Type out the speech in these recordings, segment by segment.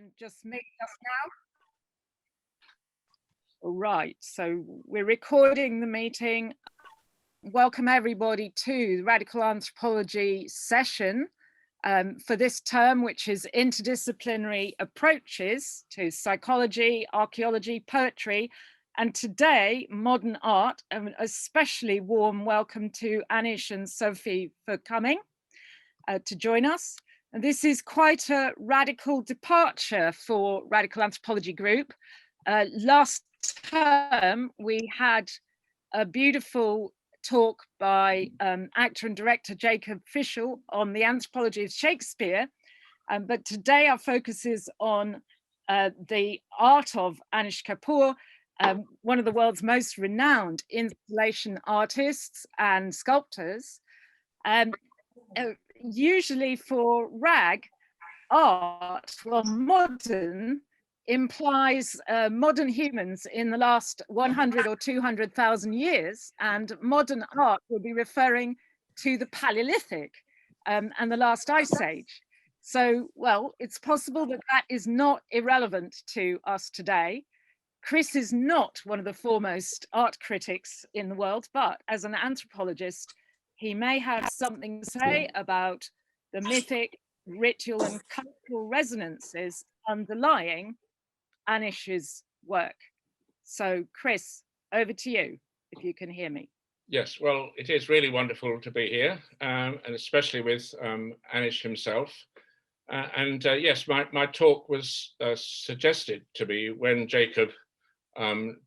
and just me just now. All right, so we're recording the meeting. Welcome everybody to the Radical Anthropology session for this term, which is interdisciplinary approaches to psychology, archaeology, poetry, and today, modern art. An especially warm welcome to Anish and Sophie for coming to join us. And this is quite a radical departure for Radical Anthropology Group. Last term, we had a beautiful talk by actor and director Jacob Fischel on the anthropology of Shakespeare. But today our focus is on the art of Anish Kapoor, one of the world's most renowned installation artists and sculptors. Usually for RAG, art, well, modern implies modern humans in the last 100 or 200,000 years, and modern art will be referring to the Paleolithic and the last ice age. So, well, it's possible that that is not irrelevant to us today. Chris is not one of the foremost art critics in the world, but as an anthropologist, he may have something to say about the mythic, ritual, and cultural resonances underlying Anish's work. So, Chris, over to you, if you can hear me. Yes, well, it is really wonderful to be here, and especially with Anish himself. Yes, my talk was suggested to me when Jacob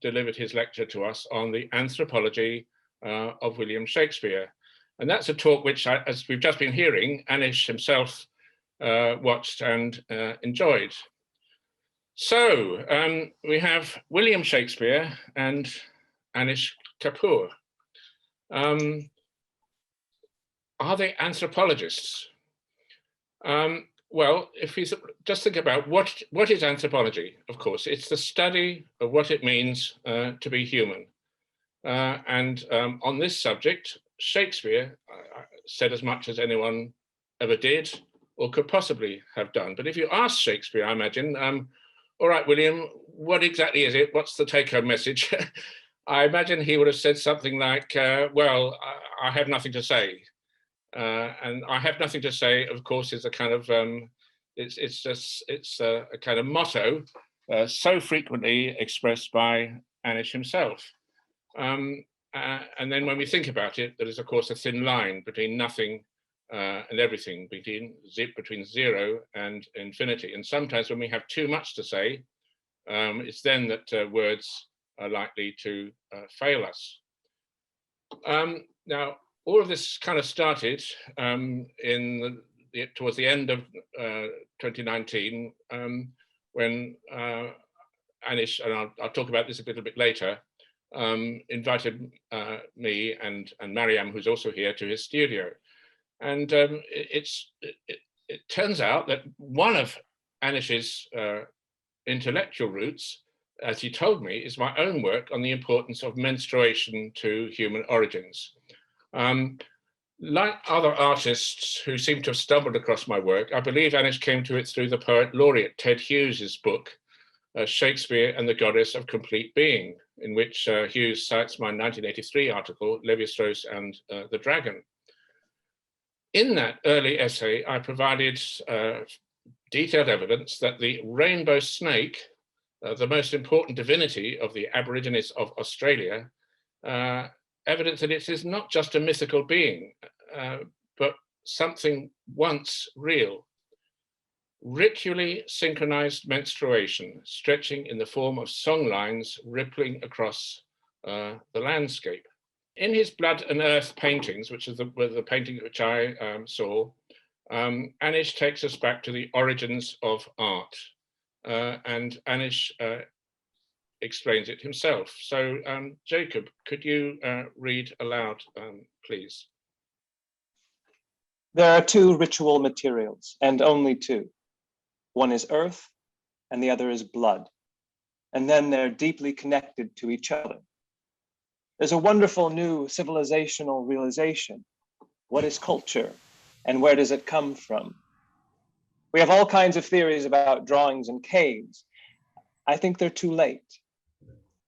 delivered his lecture to us on the anthropology of William Shakespeare. And that's a talk which, as we've just been hearing, Anish himself watched and enjoyed. So we have William Shakespeare and Anish Kapoor. Are they anthropologists? Well, if we just think about what is anthropology, of course, it's the study of what it means to be human. On this subject, Shakespeare said as much as anyone ever did or could possibly have done. But if you ask Shakespeare, I imagine, all right, William, what exactly is it? What's the take-home message? I imagine he would have said something like, well, I have nothing to say. And I have nothing to say, of course, is a kind of, it's a kind of motto so frequently expressed by Anish himself. And then when we think about it, there is, of course, a thin line between nothing and everything, between zero and infinity. And sometimes when we have too much to say, it's then that words are likely to fail us. Now, all of this kind of started towards the end of 2019, when Anish, and I'll talk about this a little bit later, invited me and Mariam, who's also here, to his studio. And it turns out that one of Anish's intellectual roots, as he told me, is my own work on the importance of menstruation to human origins. Like other artists who seem to have stumbled across my work, I believe Anish came to it through the poet laureate Ted Hughes's book, Shakespeare and the Goddess of Complete Being, in which Hughes cites my 1983 article, Lévi-Strauss and the Dragon. In that early essay, I provided detailed evidence that the rainbow snake, the most important divinity of the Aborigines of Australia, evidence that it is not just a mythical being, but something once real. Ritually synchronized menstruation, stretching in the form of song lines rippling across the landscape. In his Blood and Earth paintings, which is the painting which I saw, Anish takes us back to the origins of art. And Anish explains it himself. So Jacob, could you read aloud, please? There are two ritual materials, and only two. One is earth, and the other is blood. And then they're deeply connected to each other. There's a wonderful new civilizational realization. What is culture, and where does it come from? We have all kinds of theories about drawings in caves. I think they're too late.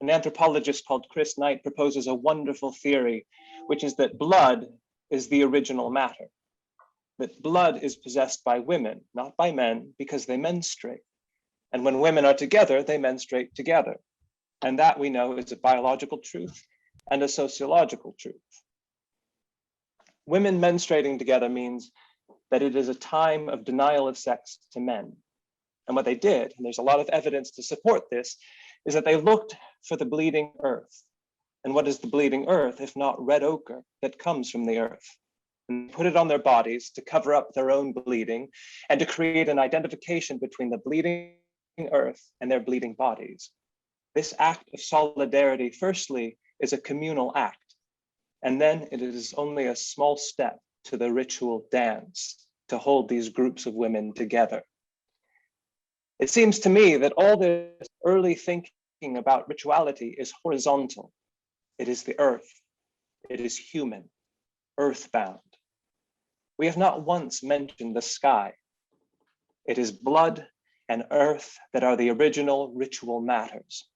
An anthropologist called Chris Knight proposes a wonderful theory, which is that blood is the original matter, that blood is possessed by women, not by men, because they menstruate. And when women are together, they menstruate together. And that we know is a biological truth and a sociological truth. Women menstruating together means that it is a time of denial of sex to men. And what they did, and there's a lot of evidence to support this, is that they looked for the bleeding earth. And what is the bleeding earth if not red ochre that comes from the earth? And put it on their bodies to cover up their own bleeding and to create an identification between the bleeding earth and their bleeding bodies. This act of solidarity, firstly, is a communal act. And then it is only a small step to the ritual dance to hold these groups of women together. It seems to me that all this early thinking about rituality is horizontal. It is the earth. It is human, earthbound. We have not once mentioned the sky. It is blood and earth that are the original ritual matters.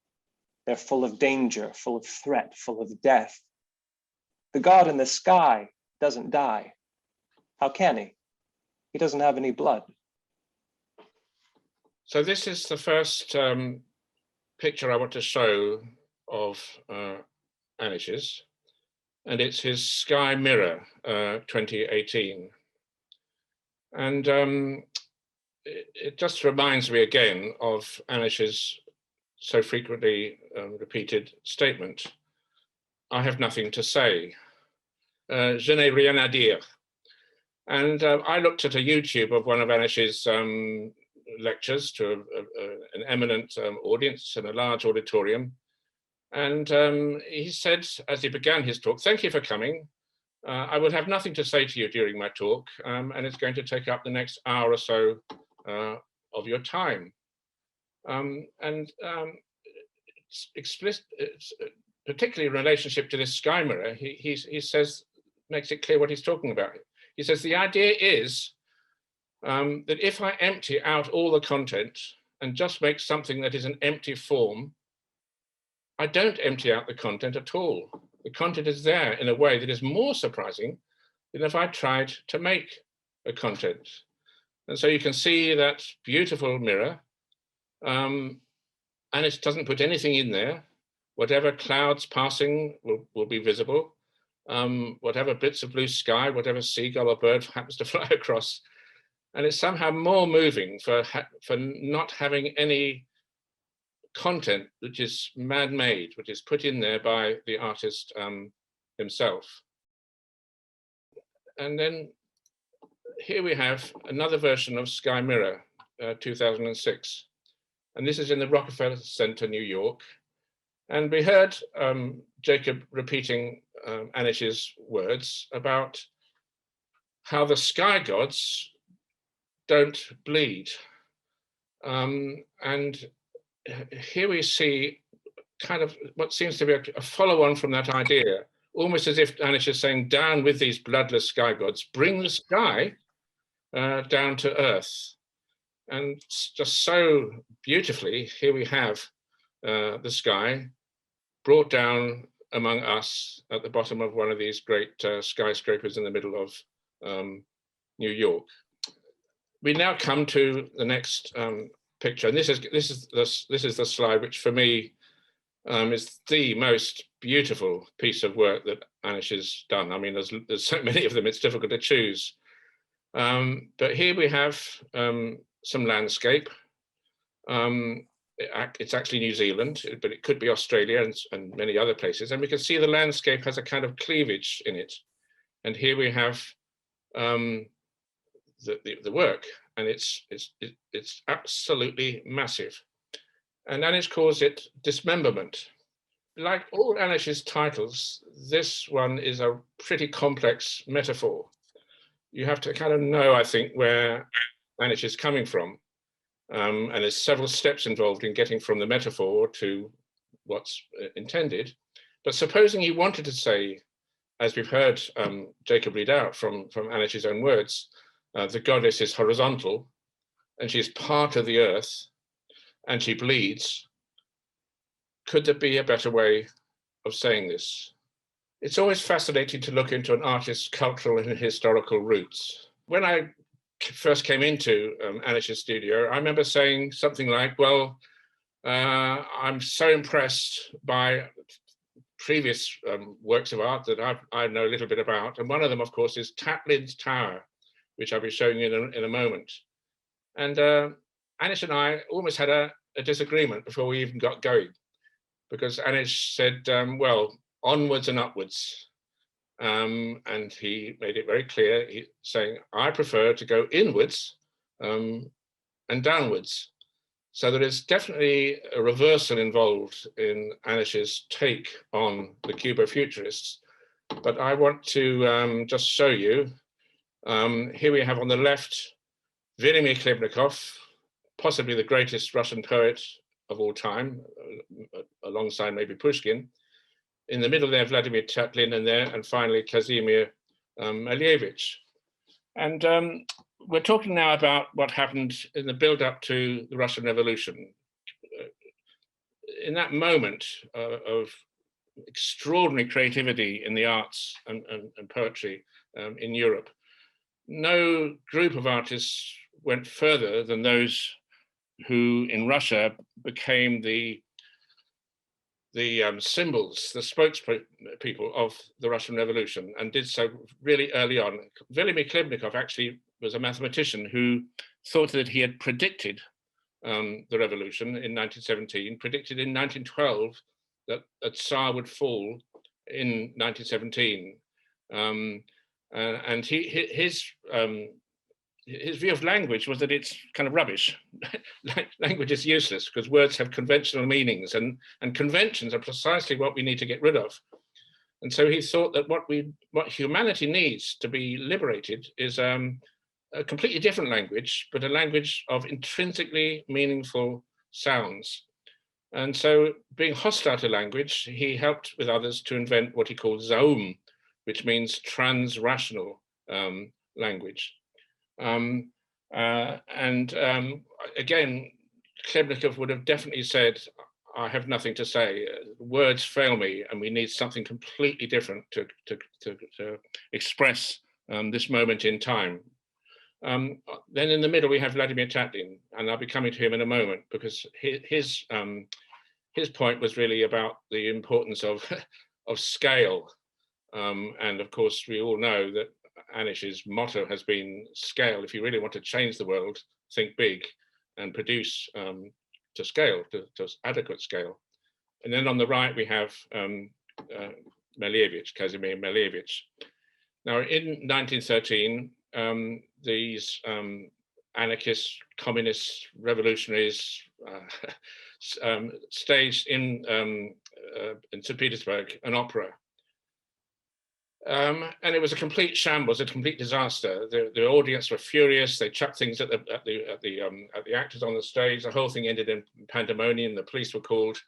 They're full of danger, full of threat, full of death. The God in the sky doesn't die. How can he? He doesn't have any blood. So this is the first picture I want to show of Anish's, and it's his Sky Mirror 2018. And it just reminds me again of Anish's so frequently repeated statement, I have nothing to say. Je n'ai rien à dire. And I looked at a YouTube of one of Anish's lectures to an eminent audience in a large auditorium. And he said, as he began his talk, thank you for coming. I will have nothing to say to you during my talk, and it's going to take up the next hour or so of your time. It's explicit, particularly in relationship to this sky mirror, he says, makes it clear what he's talking about. He says, the idea is that if I empty out all the content and just make something that is an empty form, I don't empty out the content at all. The content is there in a way that is more surprising than if I tried to make a content. And so you can see that beautiful mirror, and it doesn't put anything in there. Whatever clouds passing will be visible. Whatever bits of blue sky, whatever seagull or bird happens to fly across. And it's somehow more moving for not having any content which is man-made, which is put in there by the artist himself. And then here we have another version of Sky Mirror 2006. And this is in the Rockefeller Center, New York. And we heard Jacob repeating Anish's words about how the sky gods don't bleed. And here we see kind of what seems to be a follow-on from that idea, almost as if Anish is saying, down with these bloodless sky gods, bring the sky down to earth. And just so beautifully, here we have the sky brought down among us at the bottom of one of these great skyscrapers in the middle of New York. We now come to the next picture, and this is the slide which for me is the most beautiful piece of work that Anish has done. I mean, there's so many of them; it's difficult to choose. But here we have some landscape. It's actually New Zealand, but it could be Australia and many other places. And we can see the landscape has a kind of cleavage in it. And here we have the work, and it's absolutely massive. And Anish calls it dismemberment. Like all Anish's titles, this one is a pretty complex metaphor. You have to kind of know, I think, where Anish is coming from. And there's several steps involved in getting from the metaphor to what's intended. But supposing he wanted to say, as we've heard Jacob read out from Anish's own words, the goddess is horizontal, and she's part of the earth, and she bleeds. Could there be a better way of saying this? It's always fascinating to look into an artist's cultural and historical roots. When I first came into Anish's studio, I remember saying something like, well, I'm so impressed by previous works of art that I know a little bit about. And one of them, of course, is Tatlin's Tower, which I'll be showing you in a moment. And Anish and I almost had a disagreement before we even got going, because Anish said, well, onwards and upwards. And he made it very clear, saying, I prefer to go inwards and downwards. So there is definitely a reversal involved in Anish's take on the Cubo-Futurists. But I want to just show you, here we have on the left, Vladimir Klebnikov, possibly the greatest Russian poet of all time, alongside maybe Pushkin. In the middle there, Vladimir Tatlin, and finally Kazimir Malevich. And we're talking now about what happened in the build-up to the Russian Revolution. In that moment of extraordinary creativity in the arts and poetry in Europe, no group of artists went further than those who in Russia became the symbols, the spokespeople of the Russian Revolution, and did so really early on. Vladimir Klebnikov actually was a mathematician who thought that he had predicted the revolution in 1917, predicted in 1912 that a Tsar would fall in 1917. And his view of language was that it's kind of rubbish. Language is useless because words have conventional meanings, and conventions are precisely what we need to get rid of. And so he thought that what humanity needs to be liberated is a completely different language, but a language of intrinsically meaningful sounds. And so, being hostile to language, he helped with others to invent what he called Zaum, which means trans-rational language. Again, Klebnikov would have definitely said, I have nothing to say, words fail me, and we need something completely different to express this moment in time. Then in the middle, we have Vladimir Tatlin, and I'll be coming to him in a moment, because his point was really about the importance of scale. And of course, we all know that Anish's motto has been scale. If you really want to change the world, think big and produce to scale, to adequate scale. And then on the right, we have Malevich, Kazimir Malevich. Now, in 1913, these anarchists, communists, revolutionaries staged in St. Petersburg an opera. And it was a complete shambles, a complete disaster. The audience were furious. They chucked things at the actors on the stage. The whole thing ended in pandemonium. The police were called,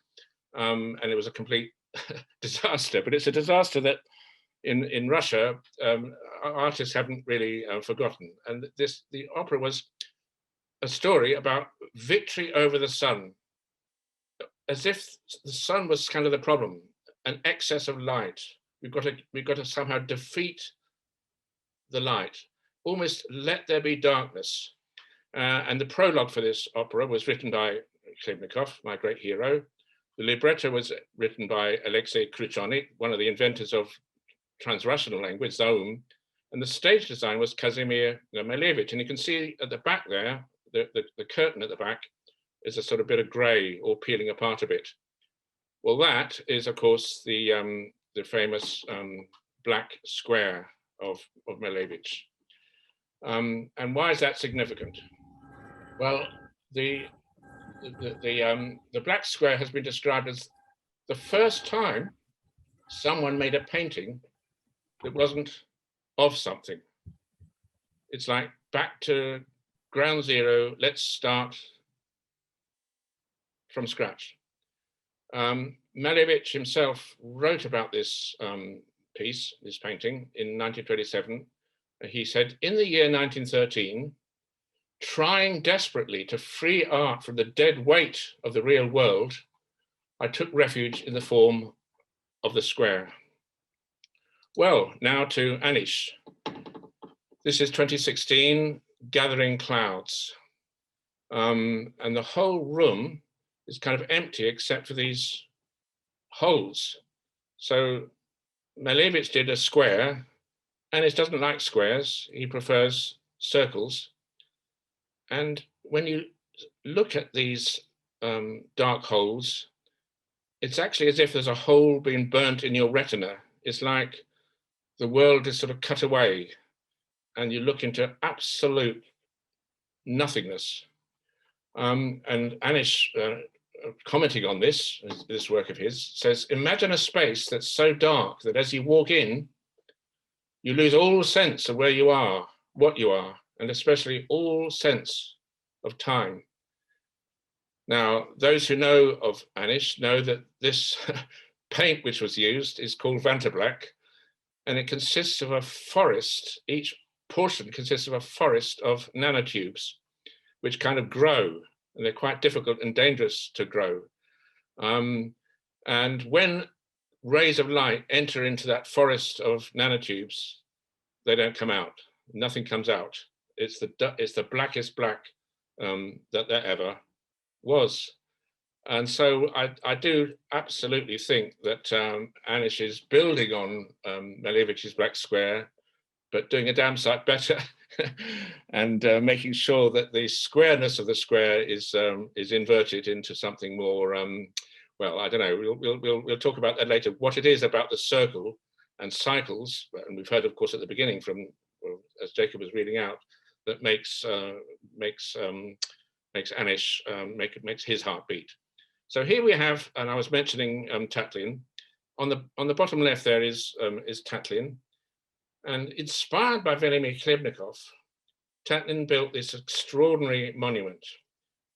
and it was a complete disaster. But it's a disaster that in Russia, artists haven't really forgotten. And the opera was a story about victory over the sun, as if the sun was kind of the problem, an excess of light. We've got to somehow defeat the light, almost let there be darkness. And the prologue for this opera was written by Klebnikov, my great hero. The libretto was written by Alexei Krychonik, one of the inventors of trans-rational language, Zaum. And the stage design was Kazimir Malevich. And you can see at the back there, the curtain at the back is a sort of bit of gray or peeling apart a bit. Well, that is, of course, the famous black square of Malevich. And why is that significant? Well, the black square has been described as the first time someone made a painting that wasn't of something. It's like back to ground zero, let's start from scratch. Malevich himself wrote about this piece, this painting, in 1927. He said, in the year 1913, trying desperately to free art from the dead weight of the real world, I took refuge in the form of the square. Well, now to Anish. This is 2016, Gathering Clouds. And the whole room is kind of empty except for these holes. So Malevich did a square. Anish doesn't like squares, he prefers circles. And when you look at these dark holes, it's actually as if there's a hole being burnt in your retina. It's like the world is sort of cut away and you look into absolute nothingness. And Anish, commenting on this work of his, says, imagine a space that's so dark that as you walk in, you lose all sense of where you are, what you are, and especially all sense of time. Now, those who know of Anish know that this paint which was used is called Vantablack, and it consists of a forest. Each portion consists of a forest of nanotubes, which kind of grow, and they're quite difficult and dangerous to grow. And when rays of light enter into that forest of nanotubes, they don't come out. Nothing comes out. It's the blackest black that there ever was. And so I do absolutely think that Anish is building on Malevich's Black Square, but doing a damn sight better and making sure that the squareness of the square is inverted into something more, well, I don't know, we'll talk about that later, what it is about the circle and cycles, and we've heard, of course, at the beginning from, well, as Jacob was reading out, that makes Anish, makes his heart beat. So here we have, and I was mentioning Tatlin. On the bottom left there is Tatlin, and inspired by Vladimir Klebnikov, Tatlin built this extraordinary monument,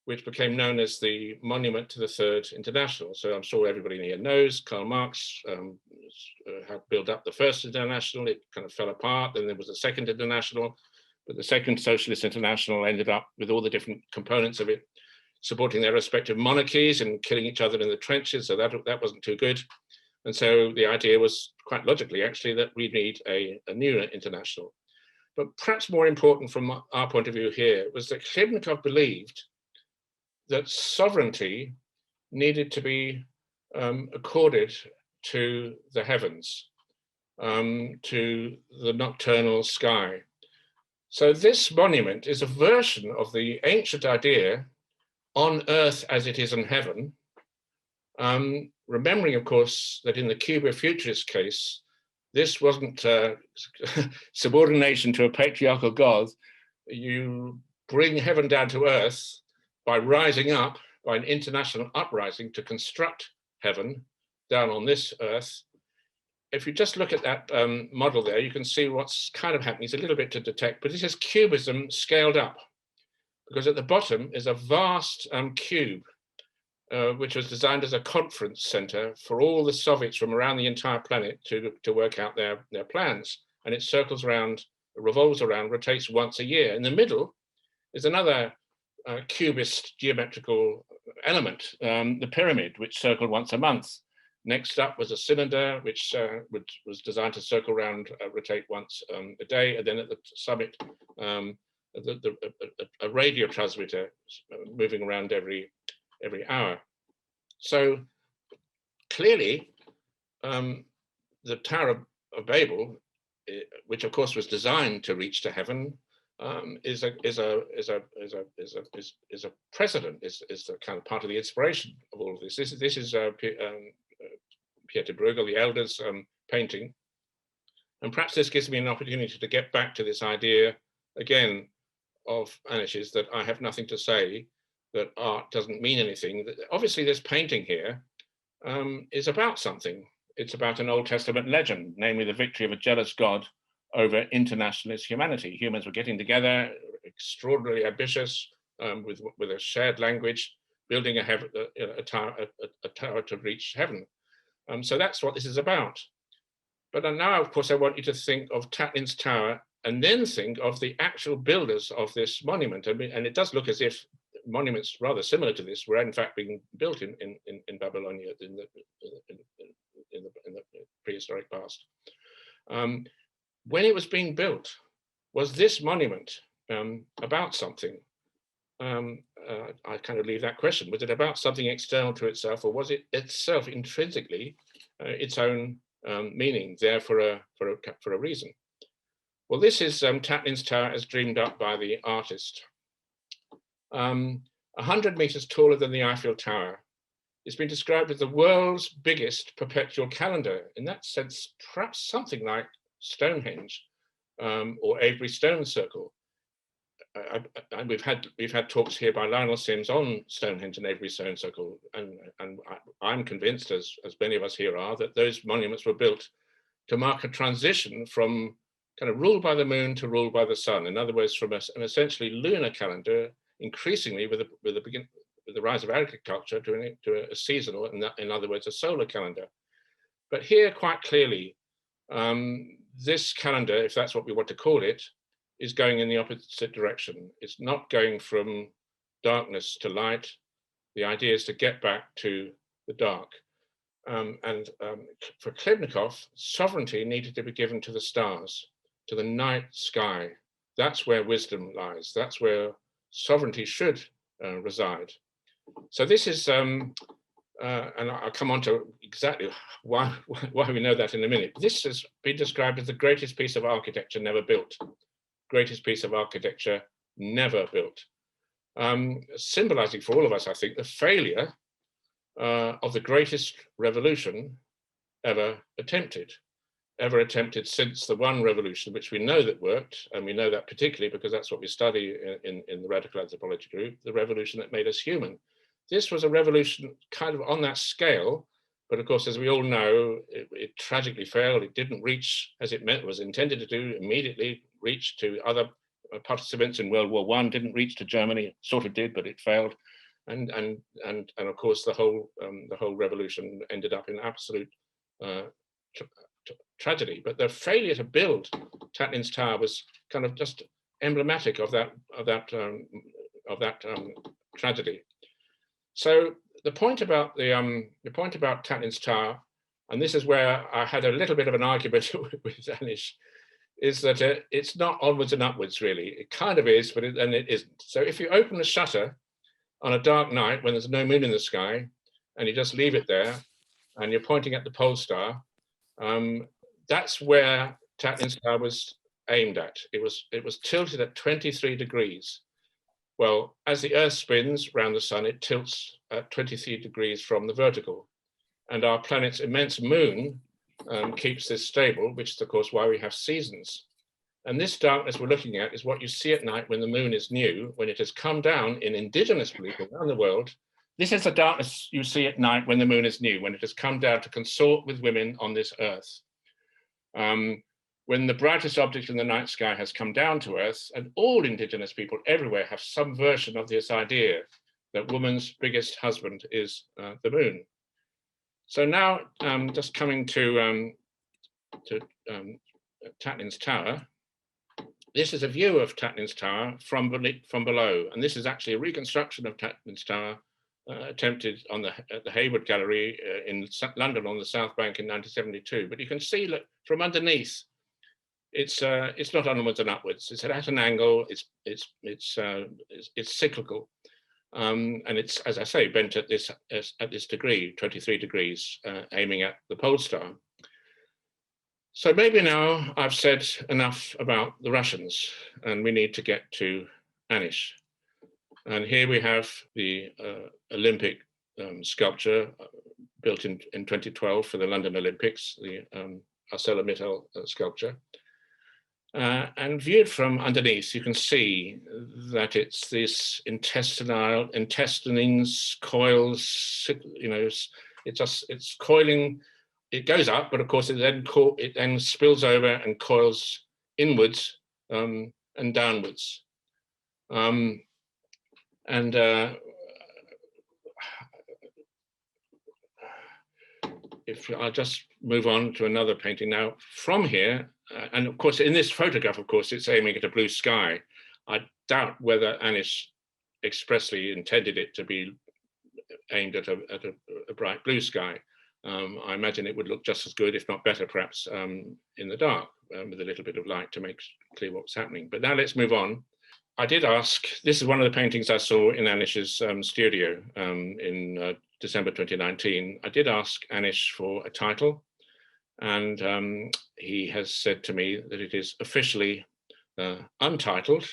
which became known as the Monument to the Third International. So I'm sure everybody here knows Karl Marx helped build up the First International. It kind of fell apart. Then there was the Second International, but the Second Socialist International ended up with all the different components of it supporting their respective monarchies and killing each other in the trenches. So that wasn't too good. And so the idea was quite logically, actually, that we need a new international. But perhaps more important from our point of view here was that Klebnikov believed that sovereignty needed to be accorded to the heavens, to the nocturnal sky. So this monument is a version of the ancient idea on earth as it is in heaven, remembering, of course, that in the Cuba Futurist case, this wasn't subordination to a patriarchal God. You bring heaven down to earth by rising up, by an international uprising to construct heaven down on this earth. If you just look at that model there, you can see what's kind of happening. It's a little bit to detect, but this is cubism scaled up, because at the bottom is a vast cube, which was designed as a conference center for all the Soviets from around the entire planet to work out their plans. And it circles around, revolves around, rotates once a year. In the middle is another cubist geometrical element, the pyramid, which circled once a month. Next up was a cylinder, which was designed to circle around, rotate once a day. And then at the summit, a radio transmitter moving around every hour. So clearly, the Tower of Babel, which of course was designed to reach to heaven, is a precedent, is the kind of part of the inspiration of all of this. This is Pieter Bruegel, the Elders painting, and perhaps this gives me an opportunity to get back to this idea again of Anish's, that I have nothing to say, that art doesn't mean anything. Obviously, this painting here is about something. It's about an Old Testament legend, namely the victory of a jealous God over internationalist humanity. Humans were getting together, extraordinarily ambitious, with a shared language, building a tower to reach heaven. So that's what this is about. But now, of course, I want you to think of Tatlin's Tower and then think of the actual builders of this monument. And it does look as if monuments rather similar to this were in fact being built in Babylonia in the prehistoric past. When it was being built, was this monument about something? I kind of leave that question. Was it about something external to itself, or was it itself intrinsically its own meaning there for a reason? Well, this is Tatlin's Tower as dreamed up by the artist. 100 meters taller than the Eiffel Tower. It's been described as the world's biggest perpetual calendar. In that sense, perhaps something like Stonehenge or Avebury Stone Circle. We've had talks here by Lionel Sims on Stonehenge and Avebury Stone Circle, and I'm convinced, as many of us here are, that those monuments were built to mark a transition from kind of ruled by the moon to ruled by the sun. In other words, from an essentially lunar calendar, increasingly with the rise of agriculture, to a seasonal, in other words, a solar calendar. But here, quite clearly, this calendar, if that's what we want to call it, is going in the opposite direction. It's not going from darkness to light. The idea is to get back to the dark. For Klebnikov, sovereignty needed to be given to the stars, to the night sky. That's where wisdom lies. That's where sovereignty should reside. So this is, and I'll come on to exactly why we know that in a minute. This has been described as the greatest piece of architecture never built. Greatest piece of architecture never built. Symbolizing for all of us, I think, the failure of the greatest revolution ever attempted since the one revolution, which we know that worked, and we know that particularly because that's what we study in the radical anthropology group, the revolution that made us human. This was a revolution kind of on that scale, but of course, as we all know, it tragically failed. It didn't reach, as it was intended to do, immediately reach to other participants in World War I, didn't reach to Germany, it sort of did, but it failed. And of course, the whole revolution ended up in absolute tragedy. But the failure to build Tatlin's Tower was kind of just emblematic of that tragedy. So the point about Tatlin's Tower, and this is where I had a little bit of an argument with Anish, is that it's not onwards and upwards, really. It kind of is, but it isn't. So if you open the shutter on a dark night when there's no moon in the sky, and you just leave it there, and you're pointing at the pole star, that's where Tatlin's Tower was aimed at. It was tilted at 23 degrees. Well, as the Earth spins around the sun, it tilts at 23 degrees from the vertical. And our planet's immense moon keeps this stable, which is, of course, why we have seasons. And this darkness we're looking at is what you see at night when the moon is new, when it has come down in indigenous belief around the world. This is the darkness you see at night when the moon is new, when it has come down to consort with women on this Earth. When the brightest object in the night sky has come down to Earth, and all indigenous people everywhere have some version of this idea that woman's biggest husband is the moon. So now, just coming to Tatlin's Tower, this is a view of Tatlin's Tower from below, and this is actually a reconstruction of Tatlin's Tower attempted at the Hayward Gallery in London on the South Bank in 1972. But you can see that from underneath, it's not onwards and upwards. It's at an angle. It's cyclical, and it's, as I say, bent at this degree, 23 degrees, aiming at the pole star. So maybe now I've said enough about the Russians, and we need to get to Anish. And here we have the Olympic sculpture built in 2012 for the London Olympics, the ArcelorMittal sculpture. And viewed from underneath, you can see that it's this intestines, coils, it's coiling. It goes up, but of course it then spills over and coils inwards and downwards. If I'll just move on to another painting now. From here, and of course, in this photograph, of course, it's aiming at a blue sky. I doubt whether Anish expressly intended it to be aimed at a bright blue sky. I imagine it would look just as good, if not better, perhaps, in the dark, with a little bit of light to make clear what's happening. But now let's move on. I did ask, this is one of the paintings I saw in Anish's studio in December 2019. I did ask Anish for a title, and he has said to me that it is officially untitled,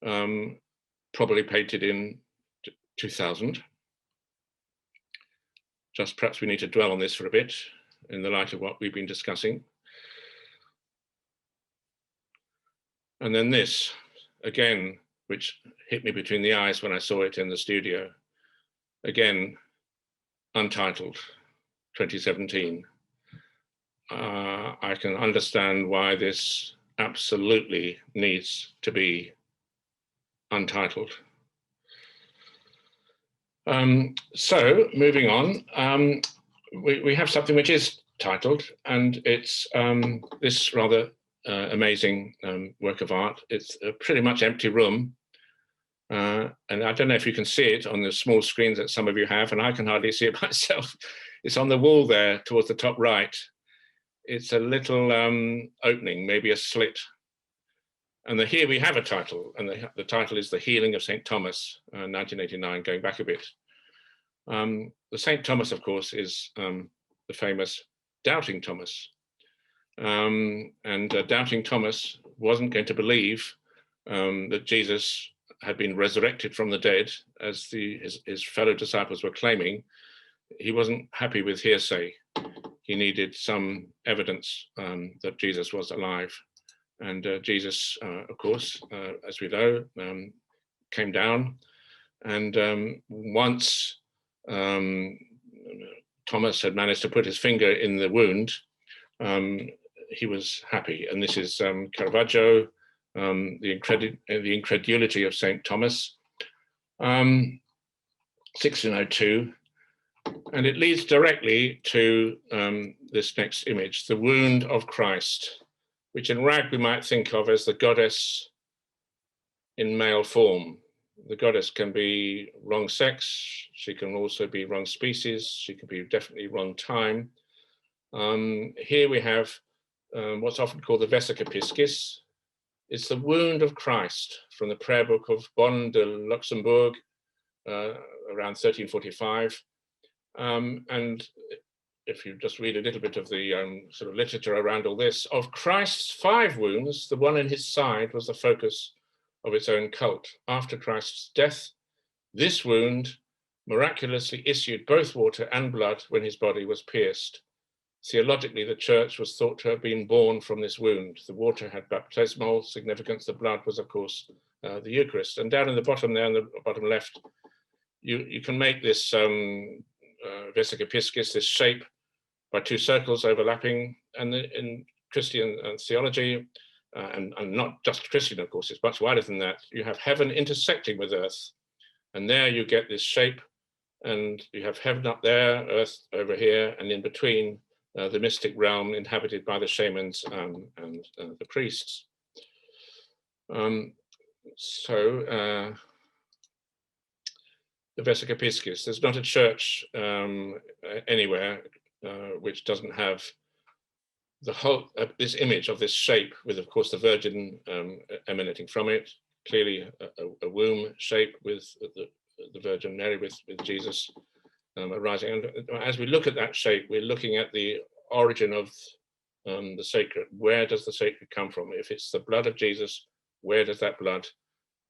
probably painted in 2000. Just perhaps we need to dwell on this for a bit in the light of what we've been discussing. And then this, again, which hit me between the eyes when I saw it in the studio. Again, untitled, 2017. I can understand why this absolutely needs to be untitled. So moving on, we have something which is titled, and it's this rather amazing work of art. It's a pretty much empty room. And I don't know if you can see it on the small screens that some of you have, and I can hardly see it myself. It's on the wall there towards the top right. It's a little opening, maybe a slit. And here we have a title, and the title is The Healing of St. Thomas, 1989, going back a bit. The St. Thomas, of course, is the famous Doubting Thomas. And Doubting Thomas wasn't going to believe that Jesus had been resurrected from the dead, as his fellow disciples were claiming. He wasn't happy with hearsay. He needed some evidence that Jesus was alive. And Jesus, of course, as we know, came down. And once Thomas had managed to put his finger in the wound, he was happy. And this is Caravaggio, the Incredulity of St. Thomas, 1602. And it leads directly to this next image, the wound of Christ, which in rag we might think of as the goddess in male form. The goddess can be wrong sex, she can also be wrong species, she can be definitely wrong time. Here we have what's often called the Vesica Piscis. It's the wound of Christ from the prayer book of Bonne de Luxembourg, around 1345. And if you just read a little bit of the sort of literature around all this, of Christ's 5 wounds, the one in his side was the focus of its own cult. After Christ's death, this wound miraculously issued both water and blood when his body was pierced. Theologically, the church was thought to have been born from this wound. The water had baptismal significance, the blood was, of course, the Eucharist. And down in the bottom there, in the bottom left, you can make this Vesica Piscis, this shape, by 2 circles overlapping. And in Christian theology, and not just Christian, of course, it's much wider than that, you have heaven intersecting with earth. And there you get this shape, and you have heaven up there, earth over here, and in between, the mystic realm inhabited by the shamans and the priests. The Vesica Piscis, there's not a church anywhere which doesn't have the whole, this image of this shape with, of course, the Virgin emanating from it, clearly a womb shape with the Virgin Mary with Jesus arising. And as we look at that shape, we're looking at the origin of the sacred. Where does the sacred come from? If it's the blood of Jesus, where does that blood,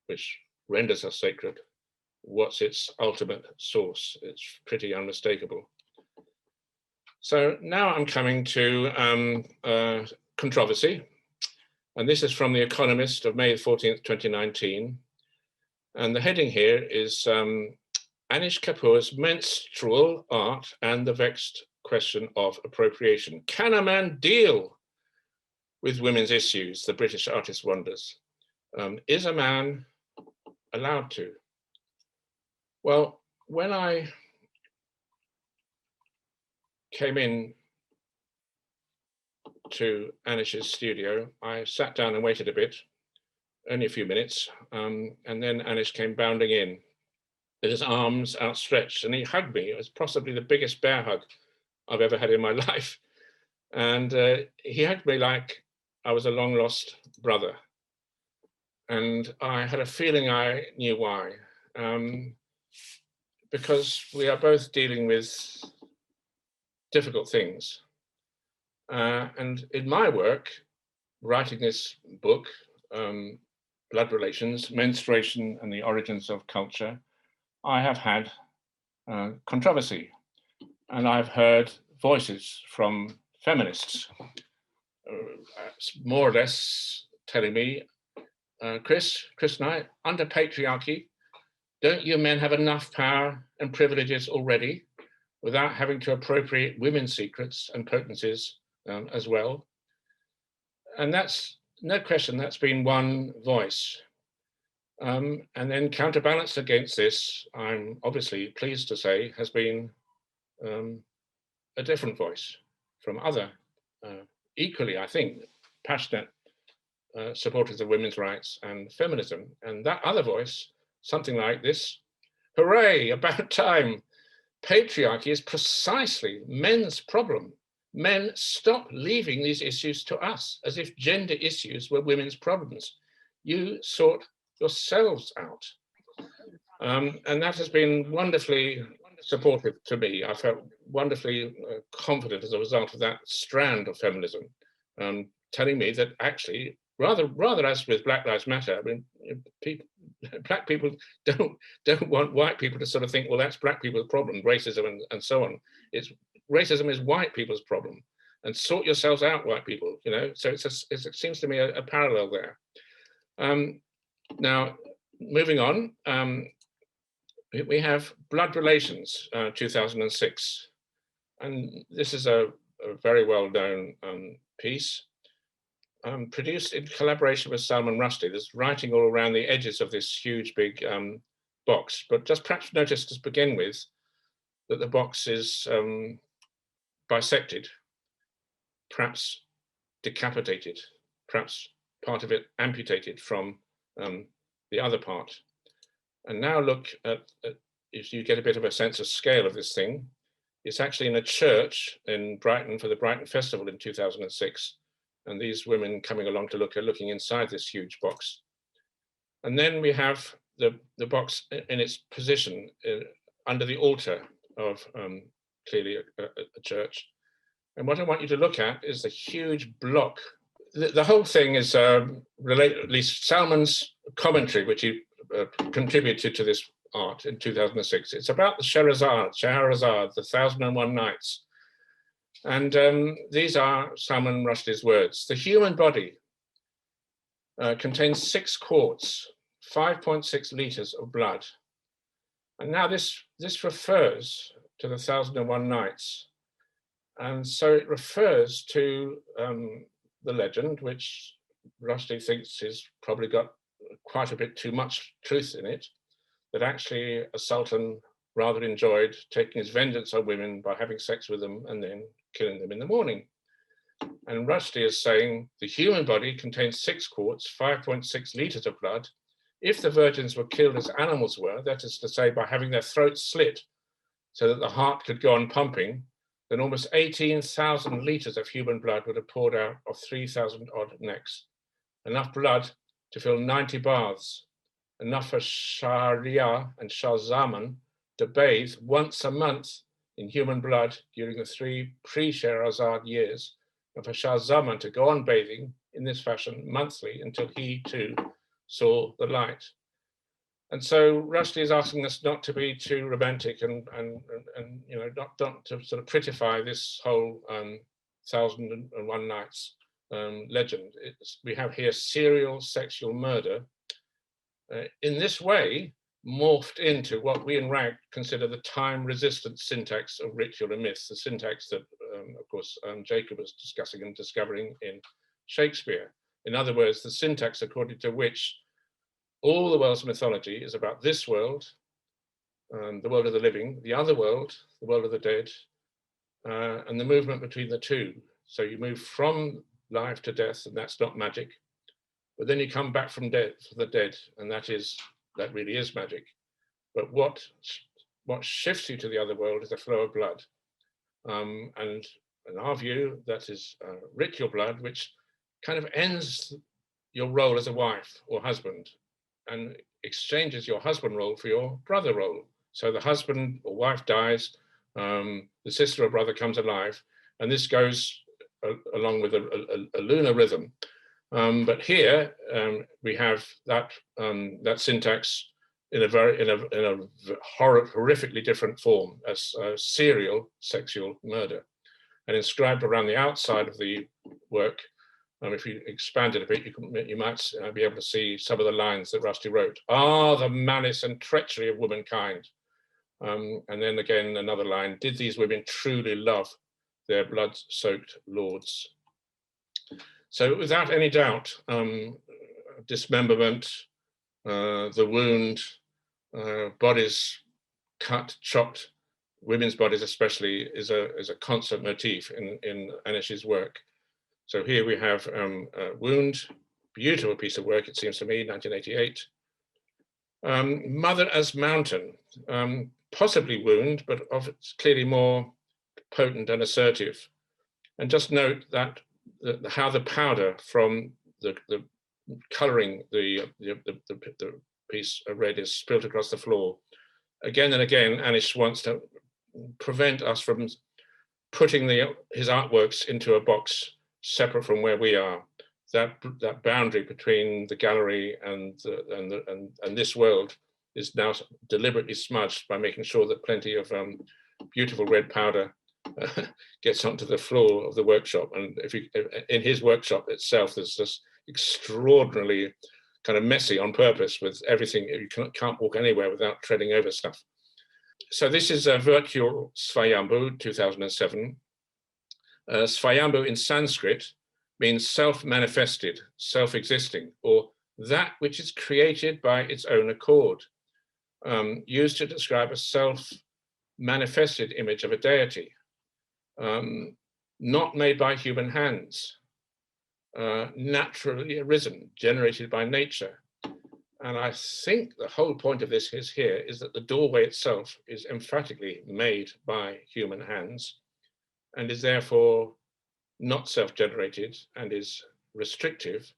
which renders us sacred, what's its ultimate source? It's pretty unmistakable. So now I'm coming to controversy. And this is from The Economist of May 14th, 2019. And the heading here is Anish Kapoor's menstrual art and the vexed question of appropriation. Can a man deal with women's issues? The British artist wonders. Is a man allowed to? Well, when I came in to Anish's studio, I sat down and waited a bit, only a few minutes, and then Anish came bounding in with his arms outstretched, and he hugged me. It was possibly the biggest bear hug I've ever had in my life. And he hugged me like I was a long lost brother. And I had a feeling I knew why. Because we are both dealing with difficult things. And in my work, writing this book, Blood Relations, Menstruation and the Origins of Culture, I have had controversy. And I've heard voices from feminists, more or less telling me, Chris and I, under patriarchy, don't you men have enough power and privileges already without having to appropriate women's secrets and potencies as well? And that's no question, that's been one voice. And then counterbalanced against this, I'm obviously pleased to say, has been a different voice from other, equally, I think, passionate supporters of women's rights and feminism. And that other voice, something like this: hooray, about time. Patriarchy is precisely men's problem. Men, stop leaving these issues to us as if gender issues were women's problems. You sort yourselves out. And that has been wonderfully supportive to me. I felt wonderfully confident as a result of that strand of feminism, telling me that actually, rather as with Black Lives Matter, I mean, black people don't want white people to sort of think, well, that's black people's problem, racism and so on. It's racism is white people's problem, and sort yourselves out, white people. You know, so it seems to me a parallel there. Now, moving on, we have Blood Relations, 2006, and this is a very well-known piece. Produced in collaboration with Salman Rushdie. There's writing all around the edges of this huge big box, but just perhaps notice to begin with that the box is bisected, perhaps decapitated, perhaps part of it amputated from the other part. And now look at, if you get a bit of a sense of scale of this thing, it's actually in a church in Brighton for the Brighton Festival in 2006. And these women coming along to look are looking inside this huge box. And then we have the box in its position under the altar of clearly a church. And what I want you to look at is the huge block. The whole thing is related, at least Salman's commentary, which he contributed to this art in 2006. It's about the Scheherazade, the 1001 Nights. And these are Salman Rushdie's words. The human body contains 6 quarts, 5.6 liters of blood. And now this refers to the 1001 Nights. And so it refers to the legend, which Rushdie thinks has probably got quite a bit too much truth in it, that actually a sultan rather enjoyed taking his vengeance on women by having sex with them and then killing them in the morning. And Rushdie is saying the human body contains 6 quarts, 5.6 liters of blood. If the virgins were killed as animals were, that is to say, by having their throats slit so that the heart could go on pumping, then almost 18,000 liters of human blood would have poured out of 3,000 odd necks. Enough blood to fill 90 baths, enough for Shahryar and Shah Zaman to bathe once a month in human blood during the 3 pre-Scheherazade years, and for Shah Zaman to go on bathing in this fashion monthly until he too saw the light. And so Rushdie is asking us not to be too romantic and you know, not to sort of prettify this whole 1001 Nights legend. We have here serial sexual murder in this way morphed into what we in RAG consider the time-resistant syntax of ritual and myth, the syntax that, of course, Jacob was discussing and discovering in Shakespeare. In other words, the syntax according to which all the world's mythology is about this world, the world of the living, the other world, the world of the dead, and the movement between the two, So you move from life to death, and that's not magic. But then you come back from death, the dead, and that really is magic. But what shifts you to the other world is the flow of blood. And in our view, that is ritual blood, which kind of ends your role as a wife or husband and exchanges your husband role for your brother role. So the husband or wife dies, the sister or brother comes alive, and this goes along with a lunar rhythm. But here we have that syntax in a horrifically different form as serial sexual murder, and inscribed around the outside of the work. If you expand it a bit, you might be able to see some of the lines that Rusty wrote. Ah, the malice and treachery of womankind. And then again, another line, did these women truly love their blood-soaked lords? So without any doubt, dismemberment, the wound, bodies cut, chopped, women's bodies especially, is a constant motif in Anish's work. So here we have a wound, beautiful piece of work, it seems to me, 1988. Mother as mountain, possibly wound, but clearly more potent and assertive. And just note that how the powder from the coloring the piece of red is spilt across the floor. Again and again, Anish wants to prevent us from putting his artworks into a box separate from where we are. That boundary between the gallery and this world is now deliberately smudged by making sure that plenty of beautiful red powder gets onto the floor of the workshop. And in his workshop itself, there's this extraordinarily kind of messy on purpose with everything. You can't walk anywhere without treading over stuff. So this is a virtual Svayambhu, 2007. Svayambhu in Sanskrit means self-manifested, self-existing, or that which is created by its own accord, used to describe a self-manifested image of a deity, not made by human hands, naturally arisen, generated by nature. And I think the whole point of this is that the doorway itself is emphatically made by human hands and is therefore not self-generated and is restrictive.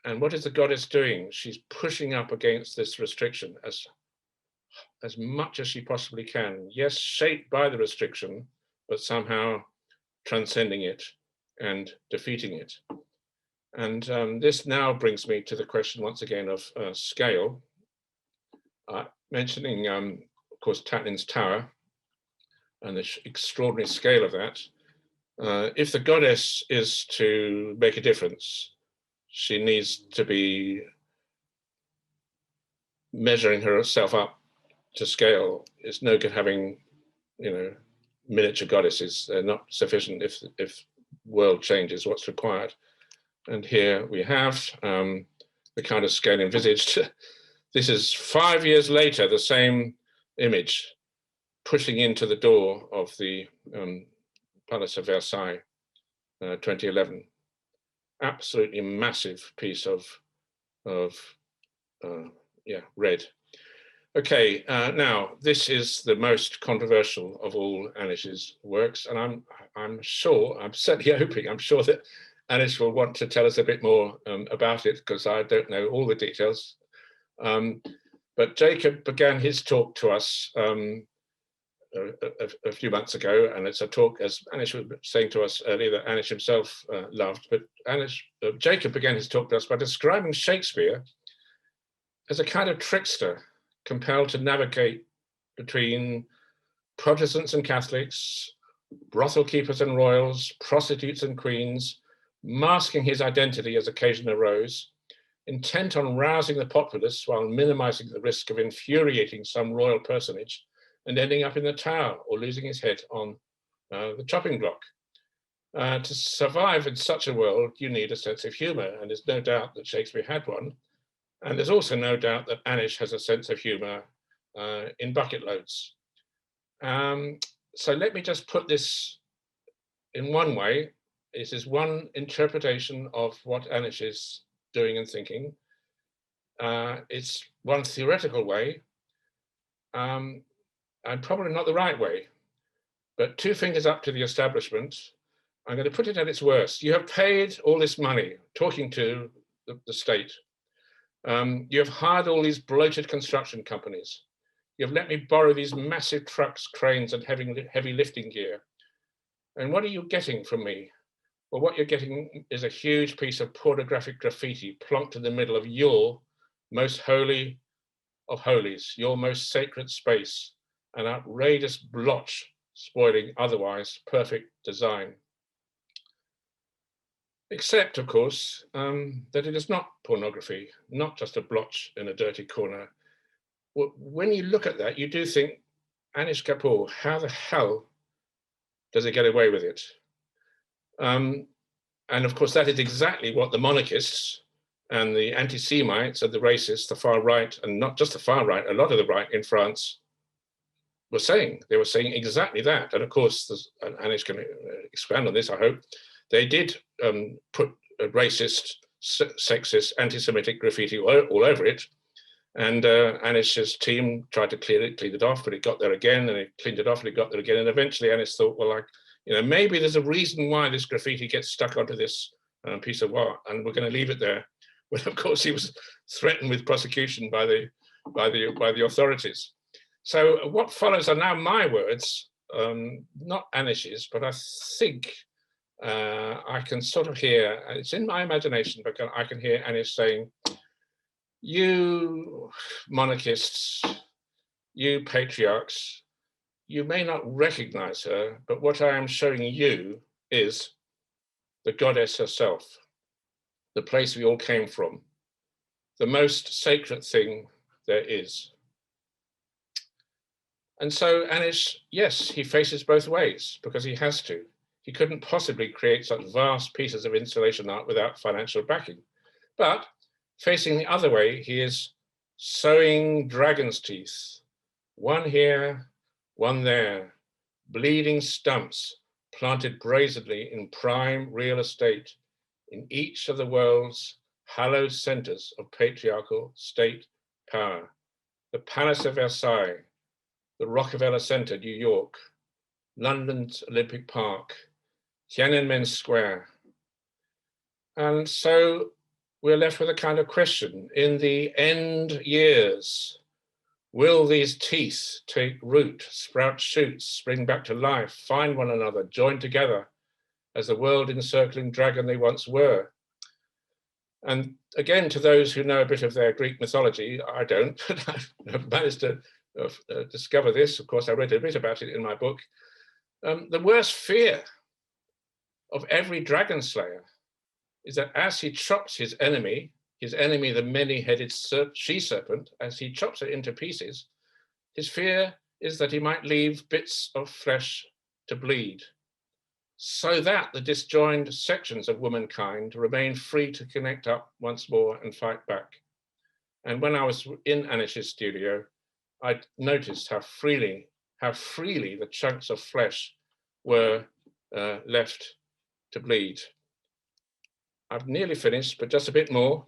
And what is the goddess doing? She's pushing up against this restriction as much as she possibly can. Yes, shaped by the restriction, but somehow transcending it and defeating it. And this now brings me to the question once again of scale. Mentioning, of course, Tatlin's Tower and the extraordinary scale of that. If the goddess is to make a difference, she needs to be measuring herself up to scale. It's no good having, miniature goddesses. They're not sufficient if world change is what's required. And here we have the kind of scale envisaged. This is 5 years later, the same image pushing into the door of the Palace of Versailles, 2011. Absolutely massive piece of red. Okay, now this is the most controversial of all Anish's works, and I'm certainly hoping, I'm sure that Anish will want to tell us a bit more about it, because I don't know all the details. But Jacob began his talk to us a few months ago, and it's a talk, as Anish was saying to us earlier, that Anish himself loved. But Jacob began his talk to us by describing Shakespeare as a kind of trickster, compelled to navigate between Protestants and Catholics, brothel keepers and royals, prostitutes and queens, masking his identity as occasion arose, intent on rousing the populace while minimizing the risk of infuriating some royal personage and ending up in the Tower or losing his head on the chopping block. To survive in such a world, you need a sense of humor, and there's no doubt that Shakespeare had one. And there's also no doubt that Anish has a sense of humor in bucket loads. So let me just put this in one way. It is one interpretation of what Anish is doing and thinking. It's one theoretical way, and probably not the right way. But two fingers up to the establishment. I'm going to put it at its worst. You have paid all this money talking to the state. You have hired all these bloated construction companies. You've let me borrow these massive trucks, cranes, and heavy lifting gear. And what are you getting from me? Well, what you're getting is a huge piece of pornographic graffiti plonked in the middle of your most holy of holies, your most sacred space, an outrageous blotch spoiling otherwise perfect design. Except, of course, that it is not pornography, not just a blotch in a dirty corner. Well, when you look at that, you do think, Anish Kapoor, how the hell does it get away with it? And of course, that is exactly what the monarchists and the anti-Semites and the racists, the far right, and not just the far right, a lot of the right in France were saying. They were saying exactly that. And of course, and Anish can expand on this, I hope, they did put racist, sexist, anti-Semitic graffiti all over it. And Anish's team tried to clean it off, but it got there again, and it cleaned it off, and it got there again. And eventually Anish thought, well, maybe there's a reason why this graffiti gets stuck onto this piece of art, and we're going to leave it there. But of course, he was threatened with prosecution by the authorities. So what follows are now my words, not Anish's, but I think I can sort of hear, it's in my imagination, but I can hear Anish saying, you monarchists, you patriarchs, you may not recognize her, but what I am showing you is the goddess herself, the place we all came from, the most sacred thing there is. And so Anish, yes, he faces both ways because he has to. He couldn't possibly create such vast pieces of installation art without financial backing. But facing the other way, he is sowing dragon's teeth, one here, one there, bleeding stumps planted brazenly in prime real estate in each of the world's hallowed centers of patriarchal state power. The Palace of Versailles, the Rockefeller Center, New York, London's Olympic Park, Tiananmen Square. And so we're left with a kind of question. In the end years, will these teeth take root, sprout shoots, spring back to life, find one another, join together as the world encircling dragon they once were? And again, to those who know a bit of their Greek mythology, I don't, but I've managed to discover this. Of course, I read a bit about it in my book. The worst fear of every dragon slayer is that as he chops his enemy, the many-headed she-serpent, as he chops it into pieces, his fear is that he might leave bits of flesh to bleed, so that the disjoined sections of womankind remain free to connect up once more and fight back. And when I was in Anish's studio, I noticed how freely the chunks of flesh were left to bleed. I've nearly finished, but just a bit more.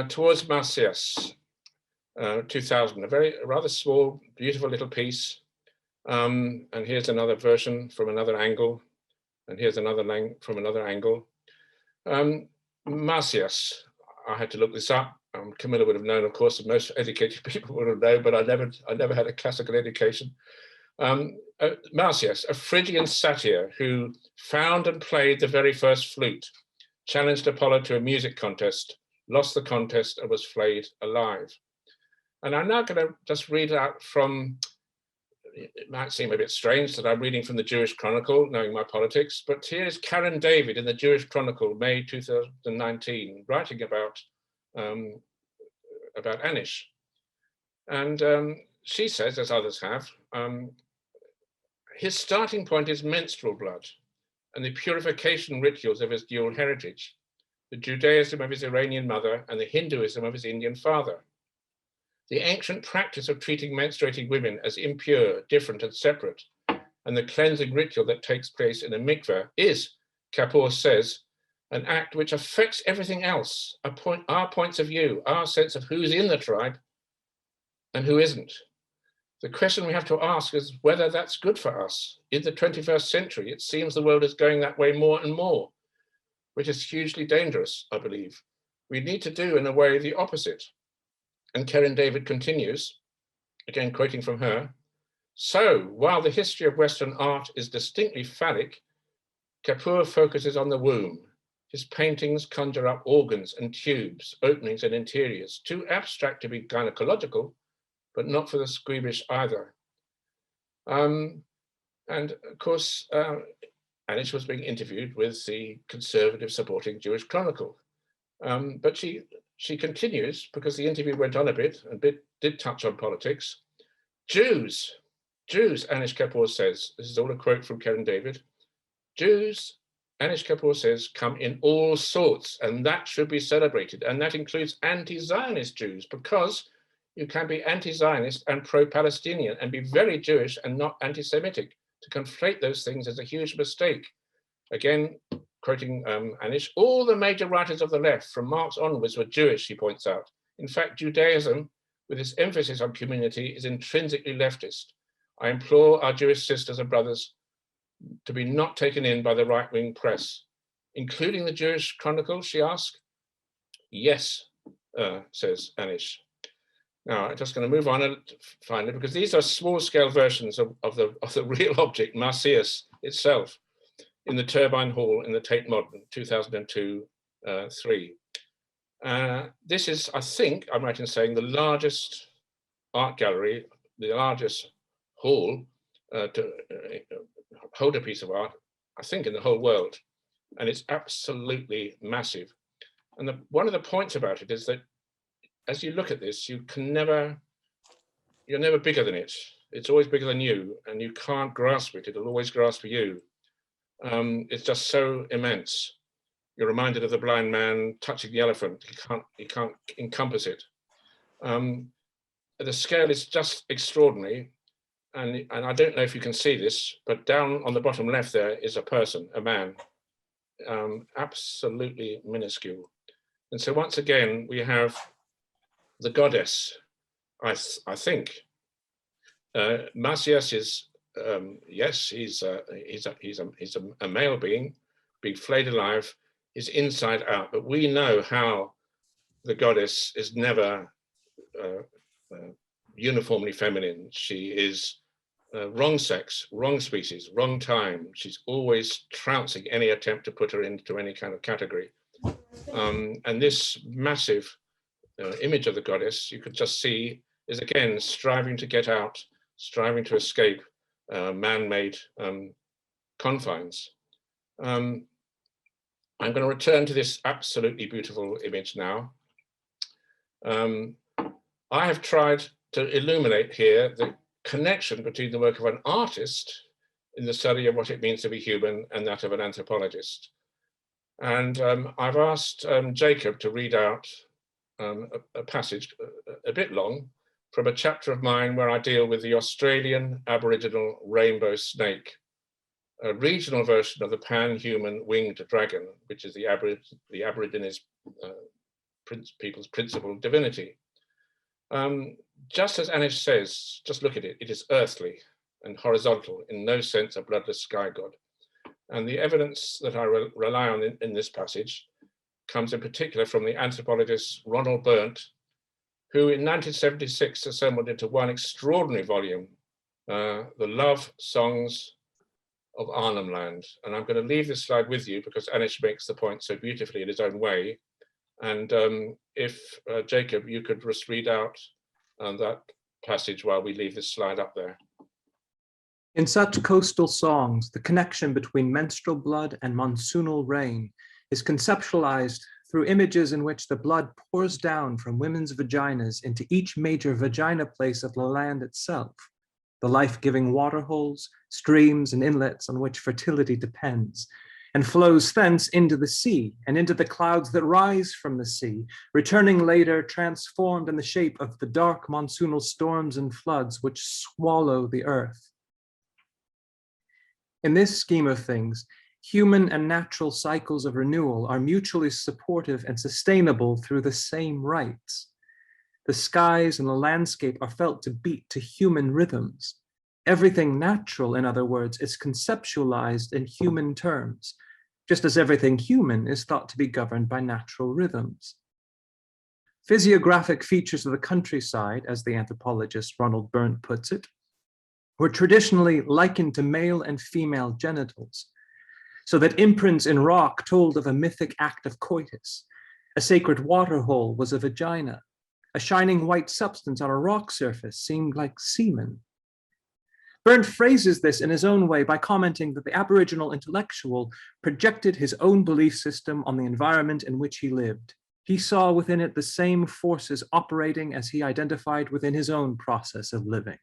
Towards Marsyas, 2000, a rather small, beautiful little piece. And here's another version from another angle. And here's another from another angle. Marsyas, I had to look this up. Camilla would have known, of course, most educated people would have known, but I never had a classical education. Marsyas, a Phrygian satyr who found and played the very first flute, challenged Apollo to a music contest, lost the contest, and was flayed alive. And I'm now going to just read out from, it might seem a bit strange that I'm reading from the Jewish Chronicle, knowing my politics, but here's Karen David in the Jewish Chronicle, May 2019, writing about Anish. And she says, as others have, his starting point is menstrual blood and the purification rituals of his dual heritage, the Judaism of his Iranian mother and the Hinduism of his Indian father. The ancient practice of treating menstruating women as impure, different, and separate, and the cleansing ritual that takes place in a mikveh is Kapoor says, an act which affects everything else, our points of view, our sense of who's in the tribe and who isn't. The question we have to ask is whether that's good for us. In the 21st century, it seems the world is going that way more and more, which is hugely dangerous, I believe. We need to do, in a way, the opposite. And Karen David continues, again quoting from her, so while the history of Western art is distinctly phallic, Kapoor focuses on the womb. His paintings conjure up organs and tubes, openings and interiors, too abstract to be gynecological, but not for the squeamish either. And of course, Anish was being interviewed with the conservative supporting Jewish Chronicle. But she continues, because the interview went on a bit and did touch on politics. Jews, Anish Kapoor says, this is all a quote from Karen David, Jews, Anish Kapoor says, come in all sorts, and that should be celebrated. And that includes anti-Zionist Jews, because you can be anti-Zionist and pro-Palestinian and be very Jewish and not anti-Semitic. To conflate those things is a huge mistake. Again, quoting Anish, all the major writers of the left from Marx onwards were Jewish, he points out. In fact, Judaism, with its emphasis on community, is intrinsically leftist. I implore our Jewish sisters and brothers to be not taken in by the right-wing press, including the Jewish Chronicle, she asked. Yes, says Anish. Now, I'm just going to move on finally, because these are small-scale versions of the real object, Marsyas itself, in the Turbine Hall in the Tate Modern, 2002-3. This is, I think, I'm right in saying, the largest art gallery, the largest hall to hold a piece of art, I think, in the whole world. And it's absolutely massive. And one of the points about it is that as you look at this, you're never bigger than it. It's always bigger than you, and you can't grasp it. It'll always grasp you. It's just so immense. You're reminded of the blind man touching the elephant. He can't encompass it. The scale is just extraordinary. And I don't know if you can see this, but down on the bottom left there is a person, a man, absolutely minuscule. And so once again, we have the goddess, I think. Marsyas is, yes, he's a male being flayed alive, is inside out, but we know how the goddess is never uniformly feminine. She is wrong sex, wrong species, wrong time. She's always trouncing any attempt to put her into any kind of category. And this massive image of the goddess, you could just see, is again striving to get out, striving to escape man-made confines. I'm going to return to this absolutely beautiful image now. I have tried to illuminate here the connection between the work of an artist in the study of what it means to be human and that of an anthropologist. And I've asked Jacob to read out a passage, a bit long, from a chapter of mine where I deal with the Australian Aboriginal rainbow snake, a regional version of the pan-human winged dragon, which is the Aborigines people's principal divinity. Just as Anish says, just look at it, it is earthly and horizontal, in no sense a bloodless sky god. And the evidence that I rely on in this passage comes in particular from the anthropologist Ronald Berndt, who in 1976 assembled into one extraordinary volume, The Love Songs of Arnhem Land. And I'm going to leave this slide with you because Anish makes the point so beautifully in his own way. And if Jacob, you could just read out that passage while we leave this slide up there. In such coastal songs, the connection between menstrual blood and monsoonal rain is conceptualized through images in which the blood pours down from women's vaginas into each major vagina place of the land itself, the life-giving waterholes, streams, and inlets on which fertility depends, and flows thence into the sea and into the clouds that rise from the sea, returning later transformed in the shape of the dark monsoonal storms and floods which swallow the earth. In this scheme of things, Human and natural cycles of renewal are mutually supportive and sustainable through the same rites. The skies and the landscape are felt to beat to human rhythms. Everything natural, in other words, is conceptualized in human terms, just as everything human is thought to be governed by natural rhythms. Physiographic features of the countryside, as the anthropologist Ronald Berndt puts it, were traditionally likened to male and female genitals, so that imprints in rock told of a mythic act of coitus. A sacred waterhole was a vagina. A shining white substance on a rock surface seemed like semen. Berndt phrases this in his own way by commenting that the Aboriginal intellectual projected his own belief system on the environment in which he lived. He saw within it the same forces operating as he identified within his own process of living.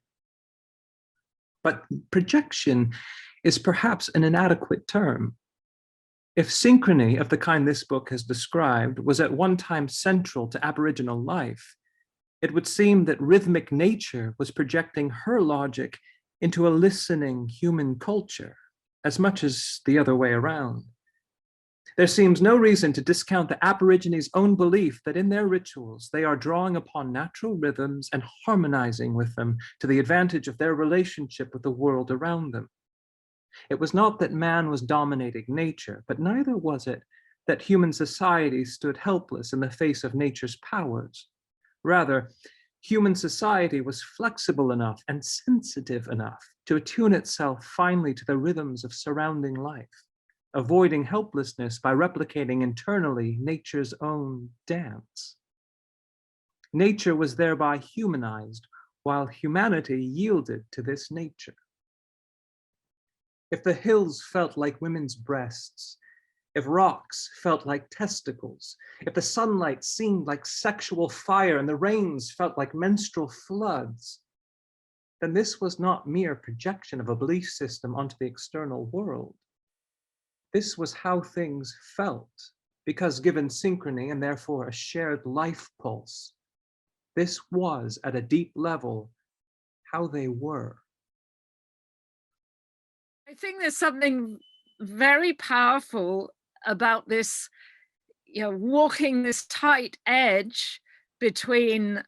But projection is perhaps an inadequate term. If synchrony of the kind this book has described was at one time central to Aboriginal life, it would seem that rhythmic nature was projecting her logic into a listening human culture, as much as the other way around. There seems no reason to discount the Aborigines' own belief that in their rituals, they are drawing upon natural rhythms and harmonizing with them to the advantage of their relationship with the world around them. It was not that man was dominating nature, but neither was it that human society stood helpless in the face of nature's powers. Rather, human society was flexible enough and sensitive enough to attune itself finally to the rhythms of surrounding life, avoiding helplessness by replicating internally nature's own dance. Nature was thereby humanized, while humanity yielded to this nature. If the hills felt like women's breasts, if rocks felt like testicles, if the sunlight seemed like sexual fire and the rains felt like menstrual floods, then this was not mere projection of a belief system onto the external world. This was how things felt, because given synchrony and therefore a shared life pulse, this was at a deep level how they were. I think there's something very powerful about this, walking this tight edge between,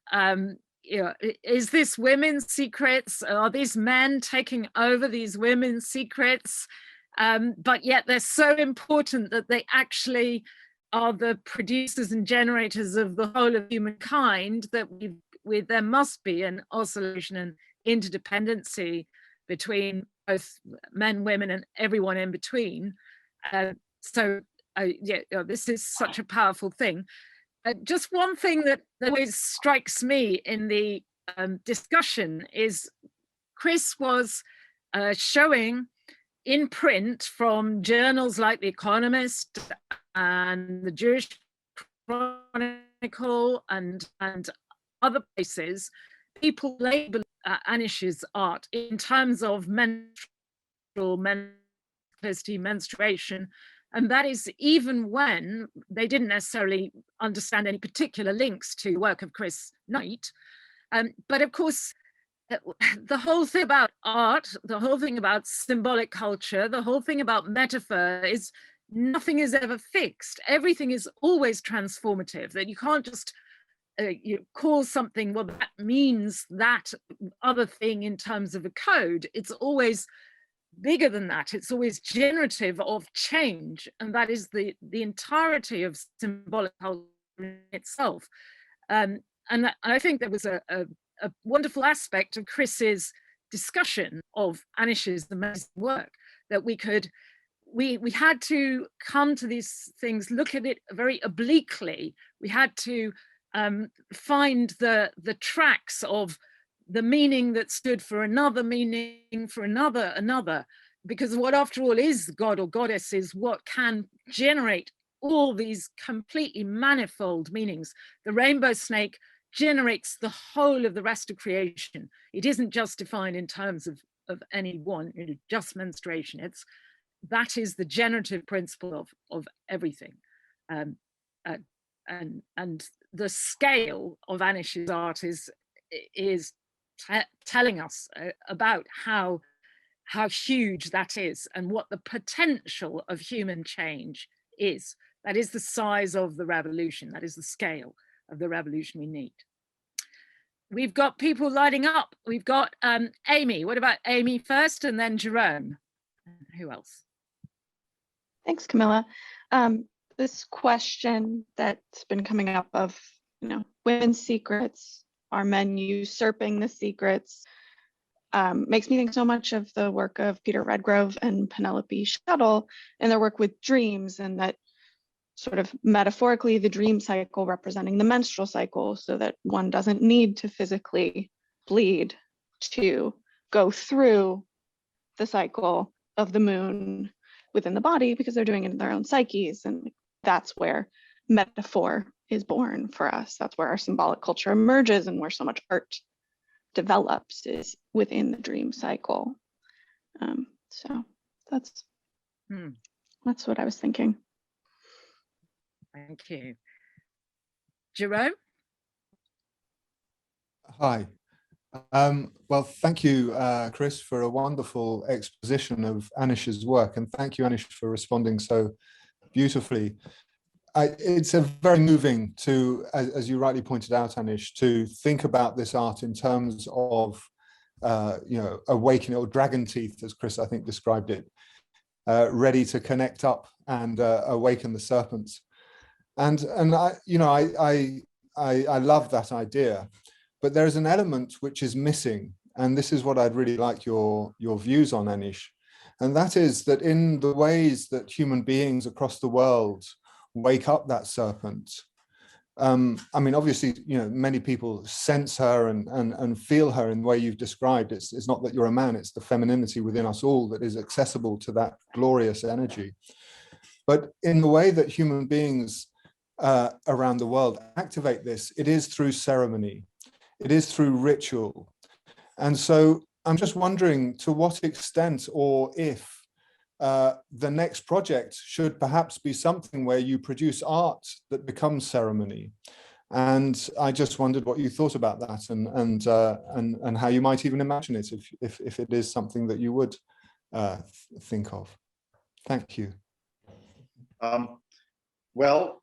is this women's secrets? Are these men taking over these women's secrets? But yet they're so important that they actually are the producers and generators of the whole of humankind, that there must be an oscillation and interdependency between both men, women, and everyone in between. This is such a powerful thing. Just one thing that always strikes me in the discussion is Chris was showing in print from journals like The Economist and the Jewish Chronicle and other places, people label Anish's art in terms of menstruation, and that is even when they didn't necessarily understand any particular links to the work of Chris Knight. But of course, the whole thing about art, the whole thing about symbolic culture, the whole thing about metaphor is nothing is ever fixed. Everything is always transformative, that you can't just you call something, well, that means that other thing in terms of a code. It's always bigger than that. It's always generative of change. And that is the entirety of symbolic culture in itself. And I think there was a wonderful aspect of Chris's discussion of Anish's amazing work, that we had to come to these things, look at it very obliquely. We had to find the tracks of the meaning that stood for another meaning, for another, because what after all is God or goddess is what can generate all these completely manifold meanings. The rainbow snake generates the whole of the rest of creation. It isn't just defined in terms of any one, just menstruation. That is the generative principle of everything. And the scale of Anish's art is telling us about how how huge that is and what the potential of human change is. That is the size of the revolution. That is the scale of the revolution we need. We've got people lining up. We've got Amy. What about Amy first and then Jerome? Who else? Thanks, Camilla. This question that's been coming up of, women's secrets, are men usurping the secrets, makes me think so much of the work of Peter Redgrove and Penelope Shuttle and their work with dreams, and that sort of metaphorically the dream cycle representing the menstrual cycle, so that one doesn't need to physically bleed to go through the cycle of the moon within the body, because they're doing it in their own psyches. And that's where metaphor is born for us. That's where our symbolic culture emerges, and where so much art develops is within the dream cycle. So that's what I was thinking. Thank you. Jerome? Hi. Well, thank you, Chris, for a wonderful exposition of Anish's work. And thank you, Anish, for responding so beautifully. It's a very moving to, as you rightly pointed out, Anish, to think about this art in terms of, awakening, or dragon teeth, as Chris, I think, described it, ready to connect up and awaken the serpents. And I love that idea, but there is an element which is missing, and this is what I'd really like your views on, Anish, and that is that in the ways that human beings across the world wake up that serpent. I mean, obviously, many people sense her and feel her in the way you've described. It's not that you're a man; it's the femininity within us all that is accessible to that glorious energy. But in the way that human beings around the world activate this, it is through ceremony, it is through ritual. And so I'm just wondering to what extent, or if the next project should perhaps be something where you produce art that becomes ceremony. And I just wondered what you thought about that, and how you might even imagine it if it is something that you would think of. Thank you. Well,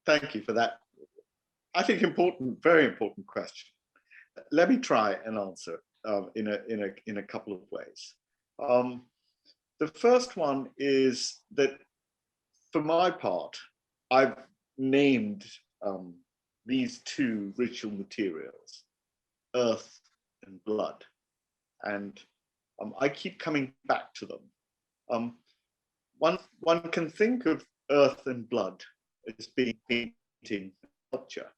thank you for that. I think very important question. Let me try and answer in a couple of ways. The first one is that, for my part, I've named these two ritual materials, earth and blood, and I keep coming back to them. One can think of earth and blood as being painting culture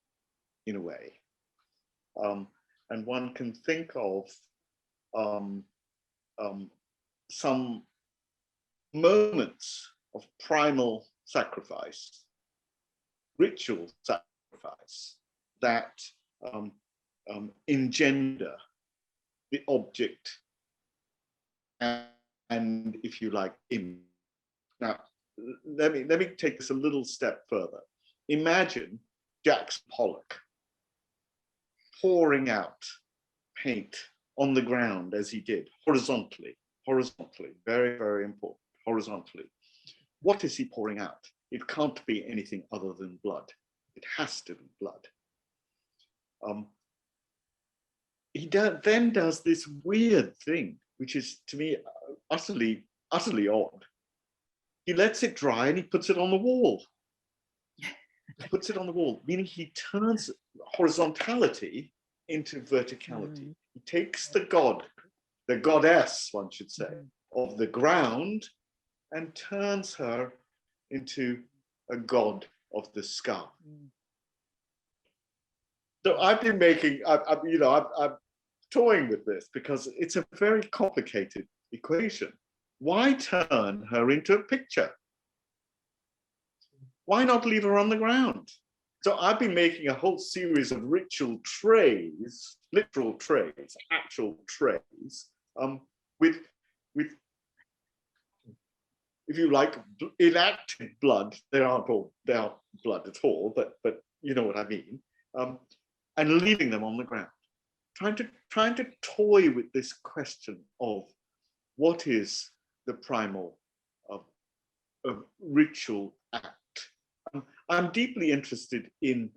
in a way, and one can think of some moments of primal sacrifice, ritual sacrifice, that engender the object and, if you like, image. Now, let me take this a little step further. Imagine Jackson Pollock pouring out paint on the ground as he did, horizontally, very, very important, horizontally. What is he pouring out? It can't be anything other than blood. It has to be blood. He then does this weird thing, which is, to me, utterly odd. He lets it dry and he puts it on the wall. He puts it on the wall, meaning he turns horizontality into verticality. He takes the goddess, one should say, of the ground, and turns her into a god of the sky. So I've been I'm toying with this because it's a very complicated equation. Why turn her into a picture? Why not leave her on the ground? So I've been making a whole series of ritual trays, literal trays, actual trays, with, if you like, enacted blood. They aren't blood at all, but you know what I mean. And leaving them on the ground. trying to toy with this question of what is the primal ritual act. I'm deeply interested in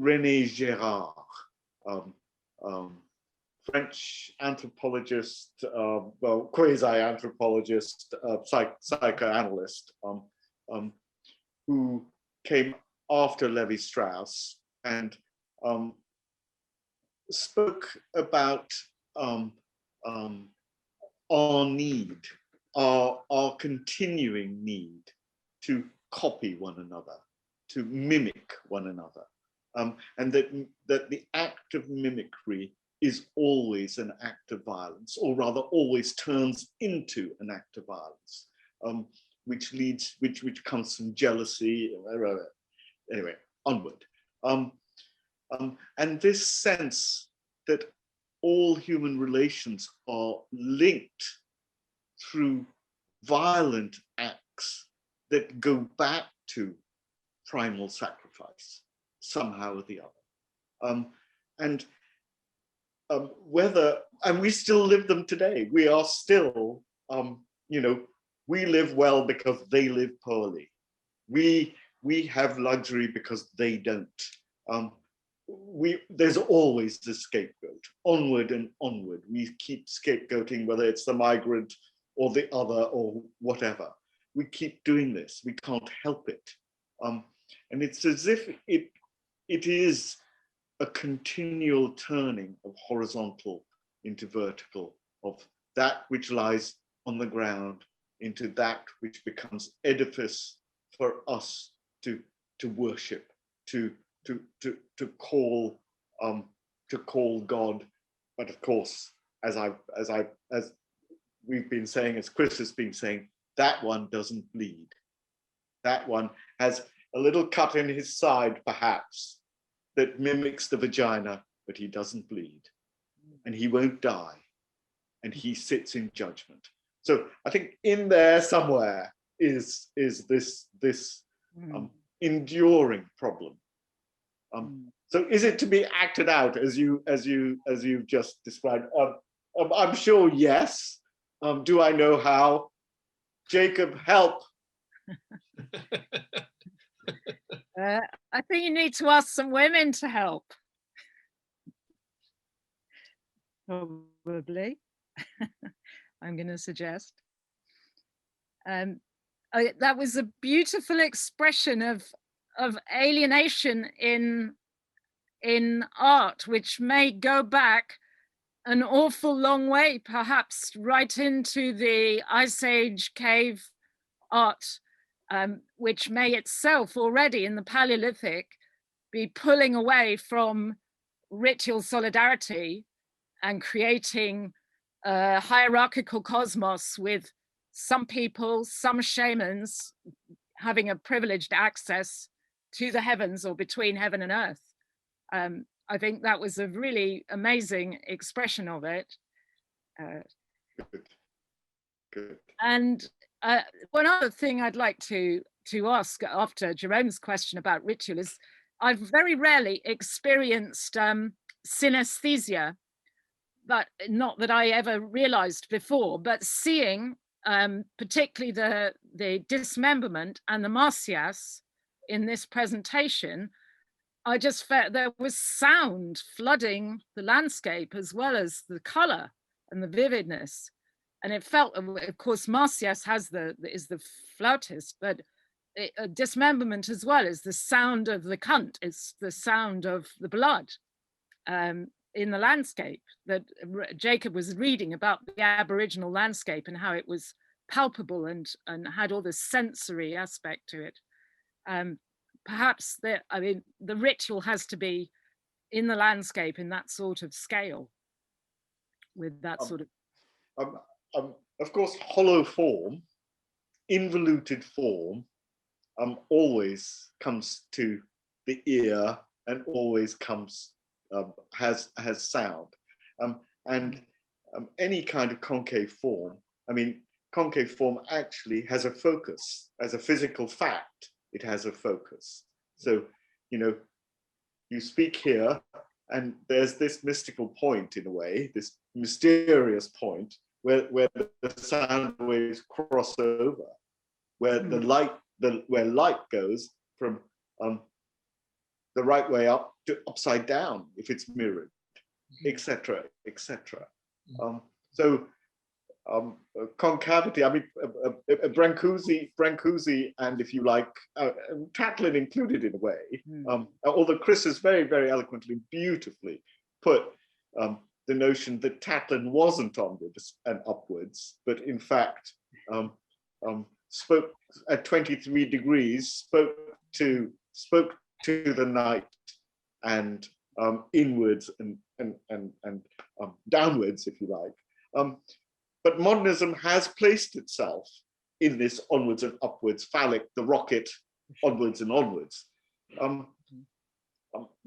René Girard, French anthropologist, well, quasi-anthropologist, psychoanalyst, who came after Levi-Strauss and spoke about our need, our continuing need to copy one another, to mimic one another, and that the act of mimicry is always an act of violence, or rather always turns into an act of violence, which comes from jealousy. Anyway, onward. And this sense that all human relations are linked through violent acts that go back to primal sacrifice somehow or the other. And we still live them today. We are still, we live well because they live poorly. We have luxury because they don't. There's always the scapegoat, onward and onward. We keep scapegoating, whether it's the migrant or the other or whatever. We keep doing this. We can't help it. And it's as if it is a continual turning of horizontal into vertical, of that which lies on the ground into that which becomes edifice for us to worship, to call God. But of course, as we've been saying, as Chris has been saying, that one doesn't bleed. That one has a little cut in his side, perhaps, that mimics the vagina, but he doesn't bleed, and he won't die, and he sits in judgment. So I think in there somewhere is this enduring problem. So is it to be acted out as you've just described? I'm sure yes. Do I know how? Jacob, help. I think you need to ask some women to help. Probably. I'm going to suggest. That was a beautiful expression of alienation in art, which may go back an awful long way, perhaps right into the Ice Age cave art, which may itself already in the Paleolithic be pulling away from ritual solidarity and creating a hierarchical cosmos with some people, some shamans having a privileged access to the heavens or between heaven and earth. I think that was a really amazing expression of it. Good. And one other thing I'd like to ask after Jerome's question about ritual is, I've very rarely experienced synesthesia, but not that I ever realized before, but seeing particularly the dismemberment and the Marsyas in this presentation, I just felt there was sound flooding the landscape as well as the color and the vividness. And it felt, of course, Marsyas is the flautist, but dismemberment as well is the sound of the cunt, it's the sound of the blood in the landscape, that Jacob was reading about the Aboriginal landscape and how it was palpable and had all this sensory aspect to it. Perhaps the ritual has to be in the landscape in that sort of scale, with that sort of. Of course, hollow form, involuted form, always comes to the ear and always comes has sound, and any kind of concave form. I mean, concave form actually has a focus. As a physical fact, it has a focus. So, you speak here, And there's this mystical point, in a way, this mysterious point where the sound waves cross over, where the light, where light goes from the right way up to upside down if it's mirrored, etc., etc. So concavity, I mean, Brancusi, and if you like, Tatlin included in a way, although Chris has very, very eloquently, beautifully put the notion that Tatlin wasn't onwards and upwards, but in fact spoke at 23 degrees, spoke to the night and inwards and downwards, if you like. But modernism has placed itself in this onwards and upwards, phallic, the rocket, onwards and onwards.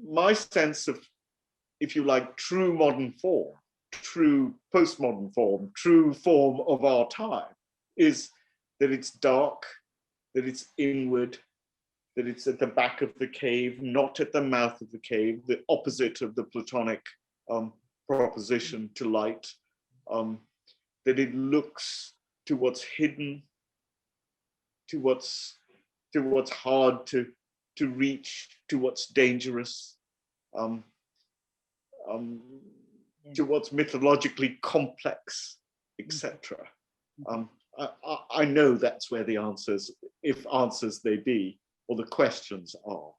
My sense of, if you like, true modern form, true postmodern form, true form of our time, is that it's dark, that it's inward, that it's at the back of the cave, not at the mouth of the cave, the opposite of the Platonic proposition to light, that it looks to what's hidden, to what's hard to reach, to what's dangerous, to what's mythologically complex, etc. I know that's where the answers, if answers they be, or the questions are.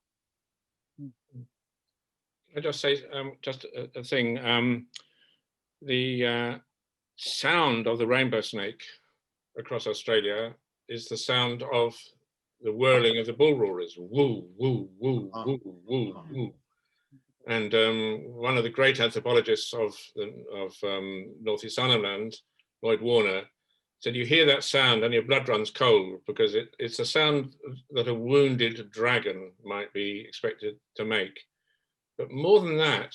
I just say just a thing. The sound of the rainbow snake across Australia is the sound of the whirling of the bull roarers. Woo, woo, woo, woo, woo, woo. And one of the great anthropologists of North East Ireland, Lloyd Warner, said you hear that sound and your blood runs cold because it's a sound that a wounded dragon might be expected to make. But more than that,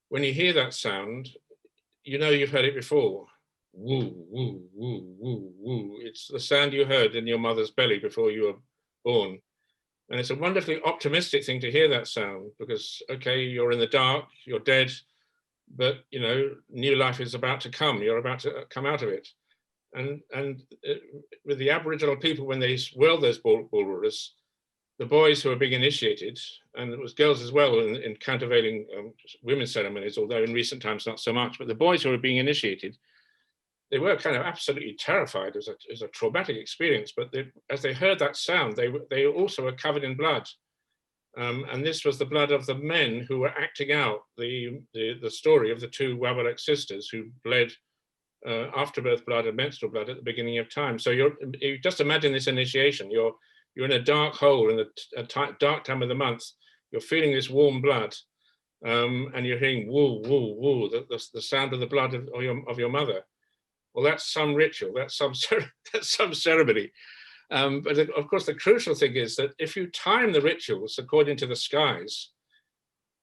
when you hear that sound, you know you've heard it before. Woo, woo, woo, woo, woo. It's the sound you heard in your mother's belly before you were born. And it's a wonderfully optimistic thing to hear that sound because, okay, you're in the dark, you're dead, but, you know, new life is about to come. You're about to come out of it. And with the Aboriginal people, when they whirled those bull roarers, the boys who were being initiated, and it was girls as well in countervailing women's ceremonies, although in recent times not so much, but the boys who were being initiated, they were kind of absolutely terrified. It was a traumatic experience, but as they heard that sound, they also were covered in blood. And this was the blood of the men who were acting out the story of the two Wabalek sisters who bled afterbirth blood and menstrual blood at the beginning of time. So you just imagine this initiation. You're in a dark hole in a dark time of the month. You're feeling this warm blood, and you're hearing woo, woo, woo, the sound of the blood of your mother. Well, that's some ritual. That's some ceremony. But of course, the crucial thing is that if you time the rituals according to the skies,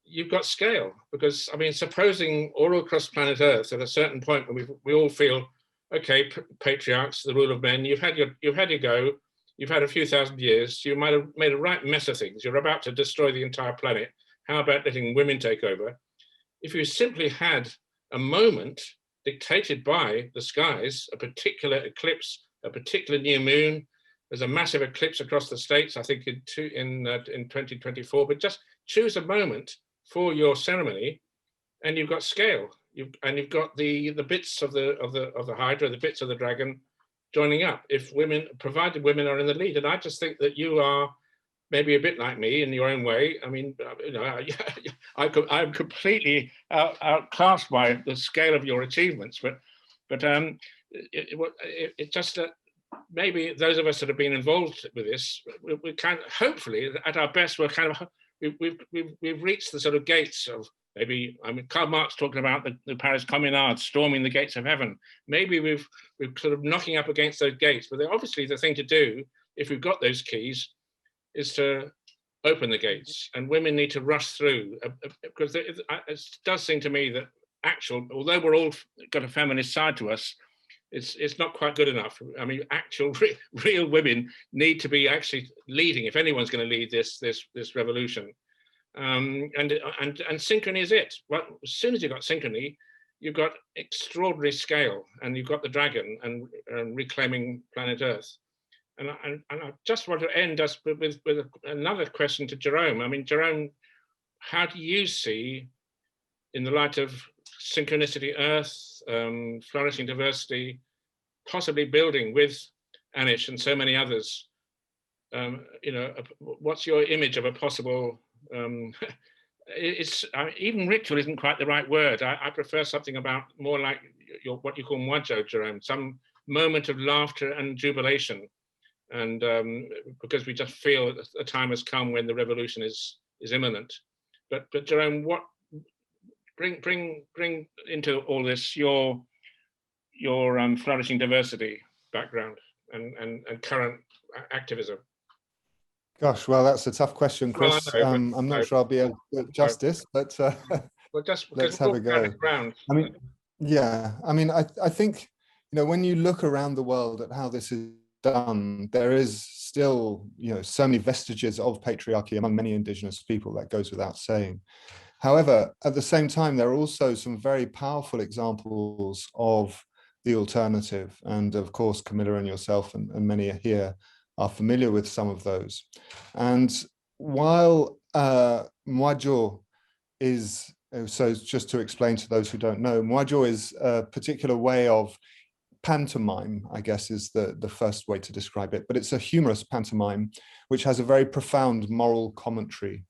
you've got scale. Because I mean, supposing all across planet Earth at a certain point when we all feel, okay, patriarchs, the rule of men, you've had your go. You've had a few thousand years. You might have made a right mess of things. You're about to destroy the entire planet. How about letting women take over? If you simply had a moment dictated by the skies, a particular eclipse, a particular new moon. There's a massive eclipse across the States, I think in 2024, but just choose a moment for your ceremony and you've got scale. You've got the bits of the Hydra, the bits of the dragon joining up, provided women are in the lead. And I just think that you are maybe a bit like me in your own way. I mean, you know, I'm completely outclassed by the scale of your achievements, but it just that maybe those of us that have been involved with this, we can hopefully at our best we're kind of we've reached the sort of gates of maybe. I mean, Karl Marx talking about the Paris Communards storming the gates of heaven. Maybe we've sort of knocking up against those gates, but obviously the thing to do if we've got those keys is to open the gates, and women need to rush through because it does seem to me that although we're all got a feminist side to us, it's not quite good enough. I mean, real women need to be actually leading if anyone's going to lead this revolution. And synchrony is it. Well, as soon as you've got synchrony, you've got extraordinary scale, and you've got the dragon and reclaiming planet Earth. And I just want to end us with another question to Jerome. I mean, Jerome, how do you see, in the light of synchronicity Earth, flourishing diversity, possibly building with Anish and so many others, what's your image of a possible, even ritual isn't quite the right word. I prefer something about more like what you call mwajo, Jerome, some moment of laughter and jubilation. And because we just feel a time has come when the revolution is imminent. But Jerome, what bring into all this your flourishing diversity background and current activism? Gosh, well, that's a tough question, Chris. Well, I'm not sure I'll be able to do it justice, but well, just let's have a go. I mean, yeah, I mean, I think, when you look around the world at how this is done, there is still, so many vestiges of patriarchy among many indigenous people. That goes without saying. However, at the same time, there are also some very powerful examples of the alternative. And of course, Camilla and yourself and many here are familiar with some of those. And while Mwajo is, so just to explain to those who don't know, Mwajo is a particular way of pantomime, I guess is the first way to describe it, but it's a humorous pantomime which has a very profound moral commentary.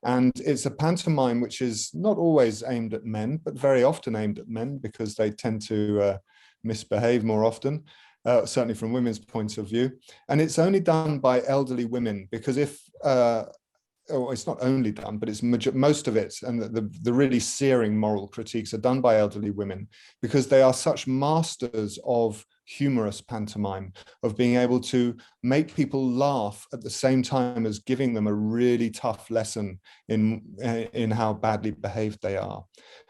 And it's a pantomime which is not always aimed at men, but very often aimed at men because they tend to misbehave more often, certainly from women's point of view. And it's only done by elderly women because it's not only done, but it's most of it, and the really searing moral critiques are done by elderly women because they are such masters of humorous pantomime, of being able to make people laugh at the same time as giving them a really tough lesson in how badly behaved they are.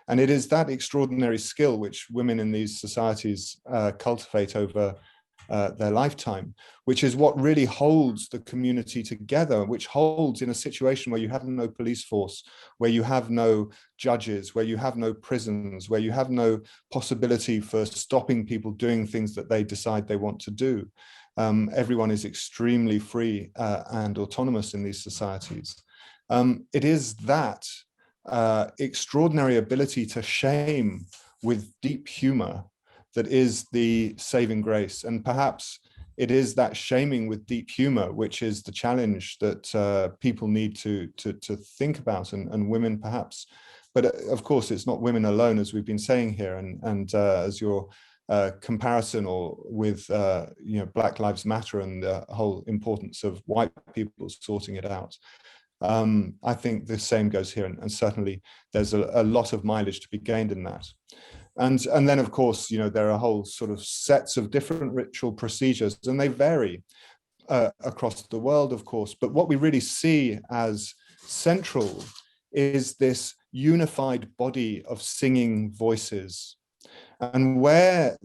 And it is that extraordinary skill which women in these societies cultivate over their lifetime, which is what really holds the community together, which holds in a situation where you have no police force, where you have no judges, where you have no prisons, where you have no possibility for stopping people doing things that they decide they want to do. Everyone is extremely free and autonomous in these societies. It is that extraordinary ability to shame with deep humor that is the saving grace. And perhaps it is that shaming with deep humor, which is the challenge that people need to think about, and women perhaps. But of course, it's not women alone, as we've been saying here, and as your comparison or with Black Lives Matter and the whole importance of white people sorting it out. I think the same goes here, and certainly there's a lot of mileage to be gained in that. And then, of course, there are whole sort of sets of different ritual procedures, and they vary across the world, of course. But what we really see as central is this unified body of singing voices. And where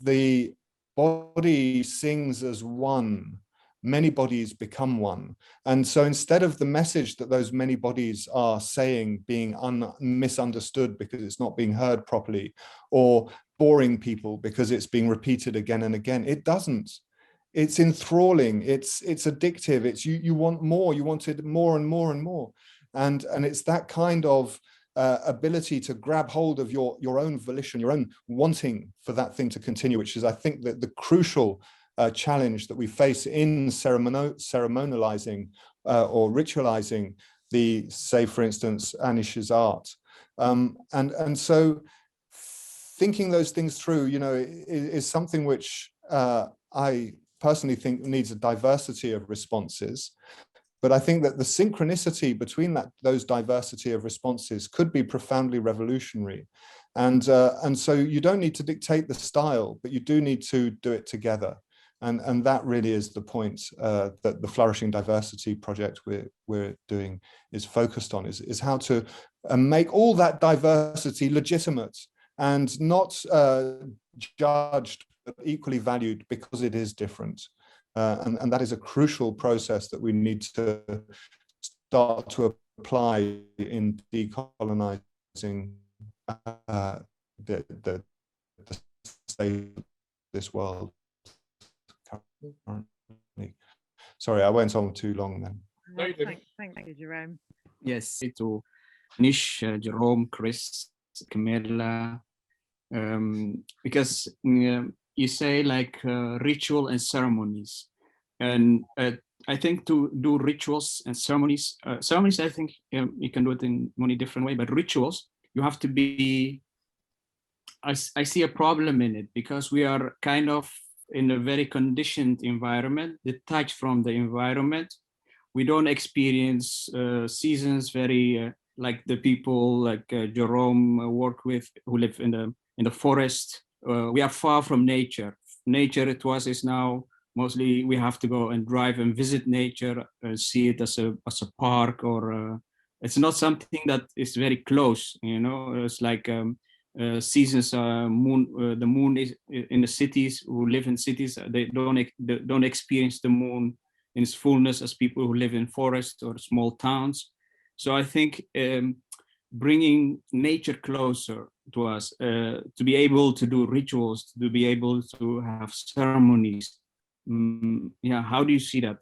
the body sings as one, many bodies become one. And so instead of the message that those many bodies are saying being misunderstood because it's not being heard properly, or boring people because it's being repeated again and again, it doesn't. It's enthralling, it's addictive, it's you want more, you wanted more and more and more. And it's that kind of ability to grab hold of your own volition, your own wanting for that thing to continue, which is, I think, that the crucial challenge that we face in ceremonializing or ritualizing the, say, for instance, Anish's art. And so thinking those things through, is something which I personally think needs a diversity of responses. But I think that the synchronicity between those diversity of responses could be profoundly revolutionary. And so you don't need to dictate the style, but you do need to do it together. And that really is the point that the Flourishing Diversity project we're doing is focused on, is how to make all that diversity legitimate and not judged, but equally valued because it is different. And that is a crucial process that we need to start to apply in decolonizing the state of this world currently. Sorry, I went on too long then. Well, thank you, Jerome. Yes, to Anish, Jerome, Chris, Camilla, because you say like ritual and ceremonies, and I think to do rituals and ceremonies, I think you can do it in many different ways, but rituals, you have to be, I see a problem in it because we are kind of in a very conditioned environment, detached from the environment. We don't experience seasons very like the people like Jerome work with who live in the forest. We are far from nature. Nature to us is now mostly we have to go and drive and visit nature, see it as a park, or it's not something that is very close. You know, it's like seasons. The moon is in the cities. Who live in cities, they don't experience the moon in its fullness as people who live in forests or small towns. So I think bringing nature closer to us, to be able to do rituals, to be able to have ceremonies. Yeah, how do you see that?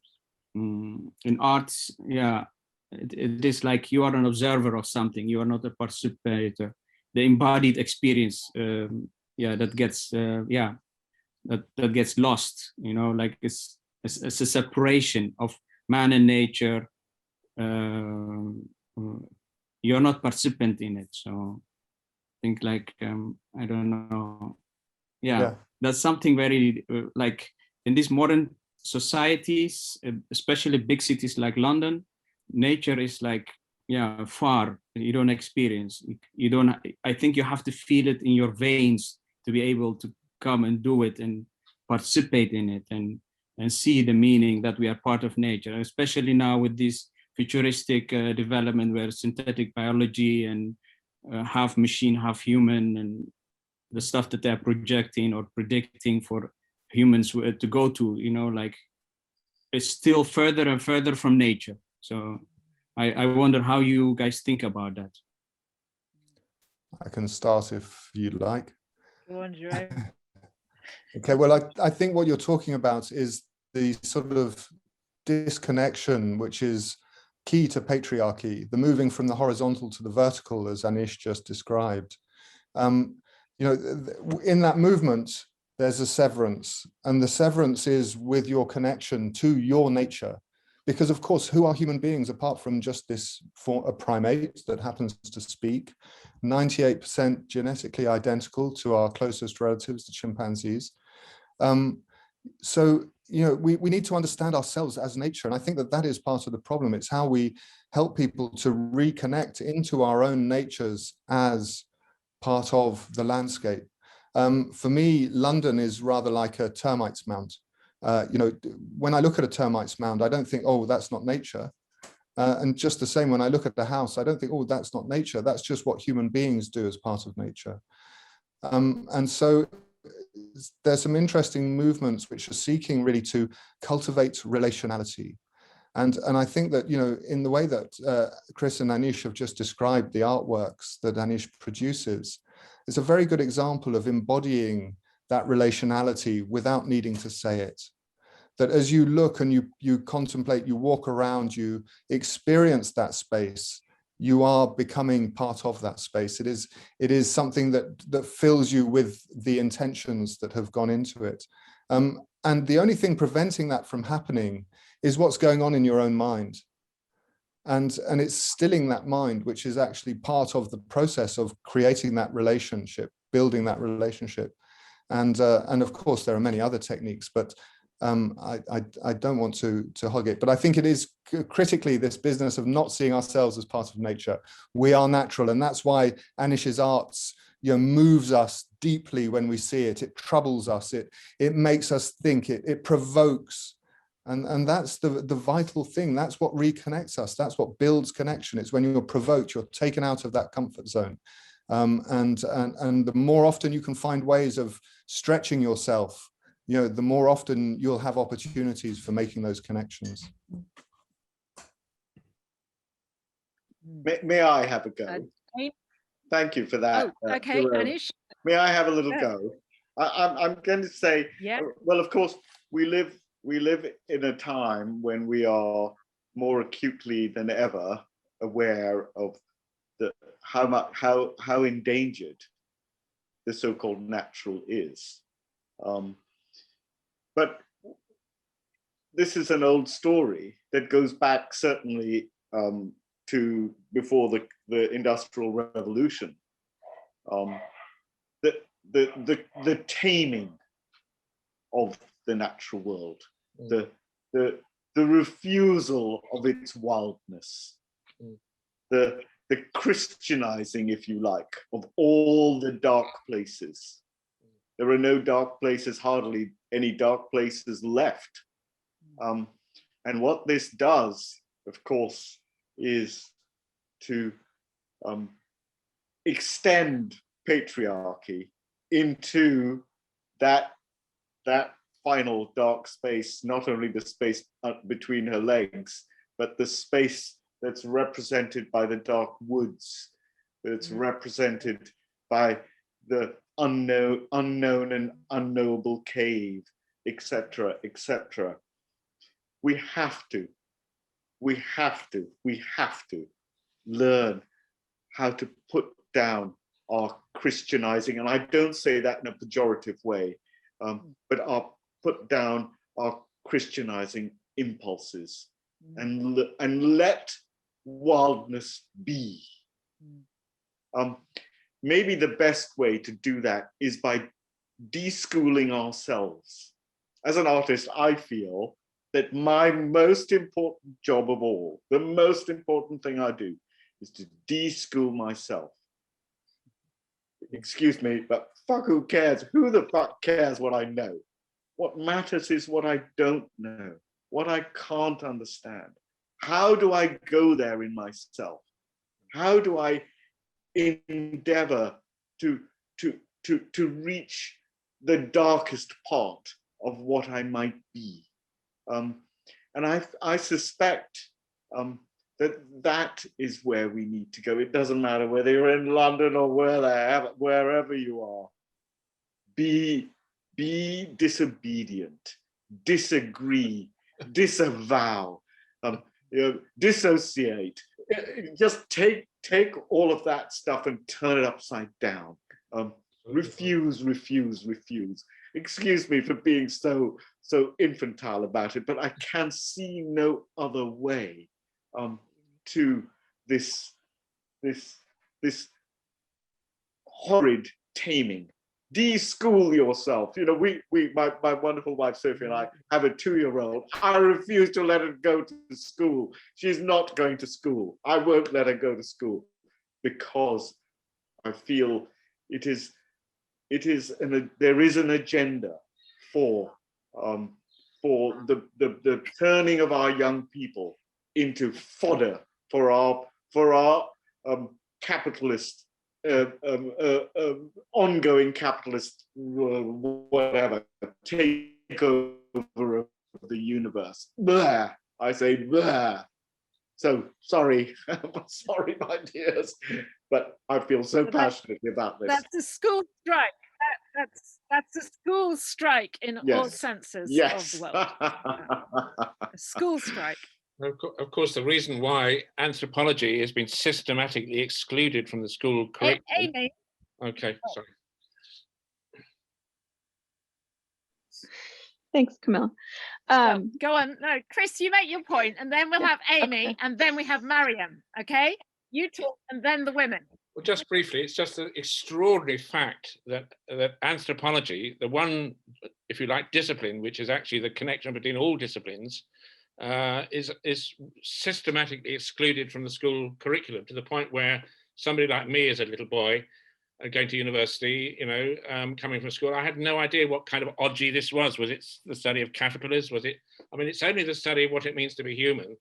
In arts, yeah, it is like you are an observer of something, you are not a participator. The embodied experience, yeah, that gets, that gets lost, you know, like it's a separation of man and nature. You're not participant in it. So I think like, I don't know. Yeah. That's something very like in these modern societies, especially big cities like London, nature is like, yeah, far. You don't experience, you don't, I think you have to feel it in your veins to be able to come and do it and participate in it and see the meaning that we are part of nature, especially now with this futuristic development where synthetic biology and half machine, half human, and the stuff that they're projecting or predicting for humans to go to, you know, like it's still further and further from nature. So I wonder how you guys think about that. I can start if you'd like. Go on, Jerome. Okay, well, I think what you're talking about is the sort of disconnection, which is key to patriarchy, the moving from the horizontal to the vertical, as Anish just described. You know, in that movement, there's a severance, and the severance is with your connection to your nature. Because of course, who are human beings apart from just this a primate that happens to speak? 98% genetically identical to our closest relatives, the chimpanzees. So, you know, we need to understand ourselves as nature. And I think that is part of the problem. It's how we help people to reconnect into our own natures as part of the landscape. For me, London is rather like a termites mound. You know, when I look at a termites mound, I don't think, oh, that's not nature. And just the same, when I look at the house, I don't think, oh, that's not nature. That's just what human beings do as part of nature. And so there's some interesting movements which are seeking really to cultivate relationality. And I think that, you know, in the way that Chris and Anish have just described the artworks that Anish produces, is a very good example of embodying that relationality without needing to say it. That as you look and you contemplate, you walk around, you experience that space, you are becoming part of that space. It is something that fills you with the intentions that have gone into it. And the only thing preventing that from happening is what's going on in your own mind. And it's stilling that mind, which is actually part of the process of creating that relationship, building that relationship. And of course, there are many other techniques, but I don't want to hog it. But I think it is critically this business of not seeing ourselves as part of nature. We are natural, and that's why Anish's arts, you know, moves us deeply when we see it. It troubles us. It makes us think. It provokes. And that's the vital thing. That's what reconnects us. That's what builds connection. It's when you're provoked, you're taken out of that comfort zone. And the more often you can find ways of stretching yourself, you know, the more often you'll have opportunities for making those connections. May I have a go? Amy? Thank you for that. Oh, okay, Anish. May I have a little Yeah. go? I'm going to say, Yeah. well, of course, we live in a time when we are more acutely than ever aware of how endangered the so-called natural is. But this is an old story that goes back certainly to before the Industrial Revolution. The taming of the natural world, the refusal of its wildness, the Christianizing, if you like, of all the dark places. There are no dark places, hardly any dark places left. And what this does, of course, is to extend patriarchy into that final dark space, not only the space between her legs, but the space that's represented by the dark woods, that's represented by the unknown and unknowable cave, etc., etc. We have to learn how to put down our Christianizing, and I don't say that in a pejorative way, but put down our Christianizing impulses and let wildness be. Maybe the best way to do that is by deschooling ourselves. As an artist, I feel that my most important job of all, the most important thing I do, is to de-school myself. Excuse me, but fuck, who cares? Who the fuck cares what I know? What matters is what I don't know, what I can't understand. How do I go there in myself? How do I endeavor to reach the darkest part of what I might be? And I suspect that is where we need to go. It doesn't matter whether you're in London or wherever you are. Be disobedient, disagree, disavow, dissociate. Just take all of that stuff and turn it upside down. Refuse. Excuse me for being so infantile about it, but I can see no other way to this horrid taming. De-school yourself. You know, my wonderful wife Sophie and I have a 2-year-old. I refuse to let her go to school. She's not going to school. I won't let her go to school because I feel there is an agenda for the turning of our young people into fodder for our capitalist ongoing capitalist whatever takeover of the universe. Blah, I say blah. So sorry, sorry, my dears, but I feel so passionately about this. That's a school strike. That's a school strike in all senses of the word. A school strike. Of course, the reason why anthropology has been systematically excluded from the school curriculum. Amy. Okay, sorry. Thanks, Camilla. Go on. No, Chris, you make your point, and then we'll have Amy, okay. and then we have Mariam. Okay, you talk, and then the women. Well, just briefly, it's just an extraordinary fact that anthropology, the one, if you like, discipline, which is actually the connection between all disciplines, is systematically excluded from the school curriculum, to the point where somebody like me as a little boy going to university, you know, coming from school, I had no idea what kind of odgy this was. Was it the study of caterpillars? Was it, I mean, it's only the study of what it means to be human.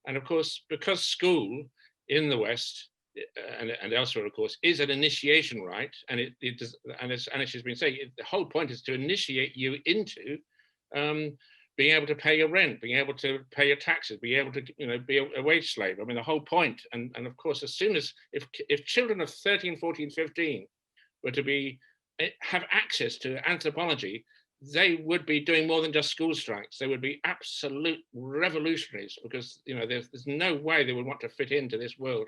And of course, because school in the West and elsewhere, of course, is an initiation rite, and it does, and as Anish has been saying, the whole point is to initiate you into being able to pay your rent, being able to pay your taxes, being able to, be a wage slave. I mean, the whole point. And of course, as soon as, if children of 13, 14, 15 were to have access to anthropology, they would be doing more than just school strikes. They would be absolute revolutionaries, because there's no way they would want to fit into this world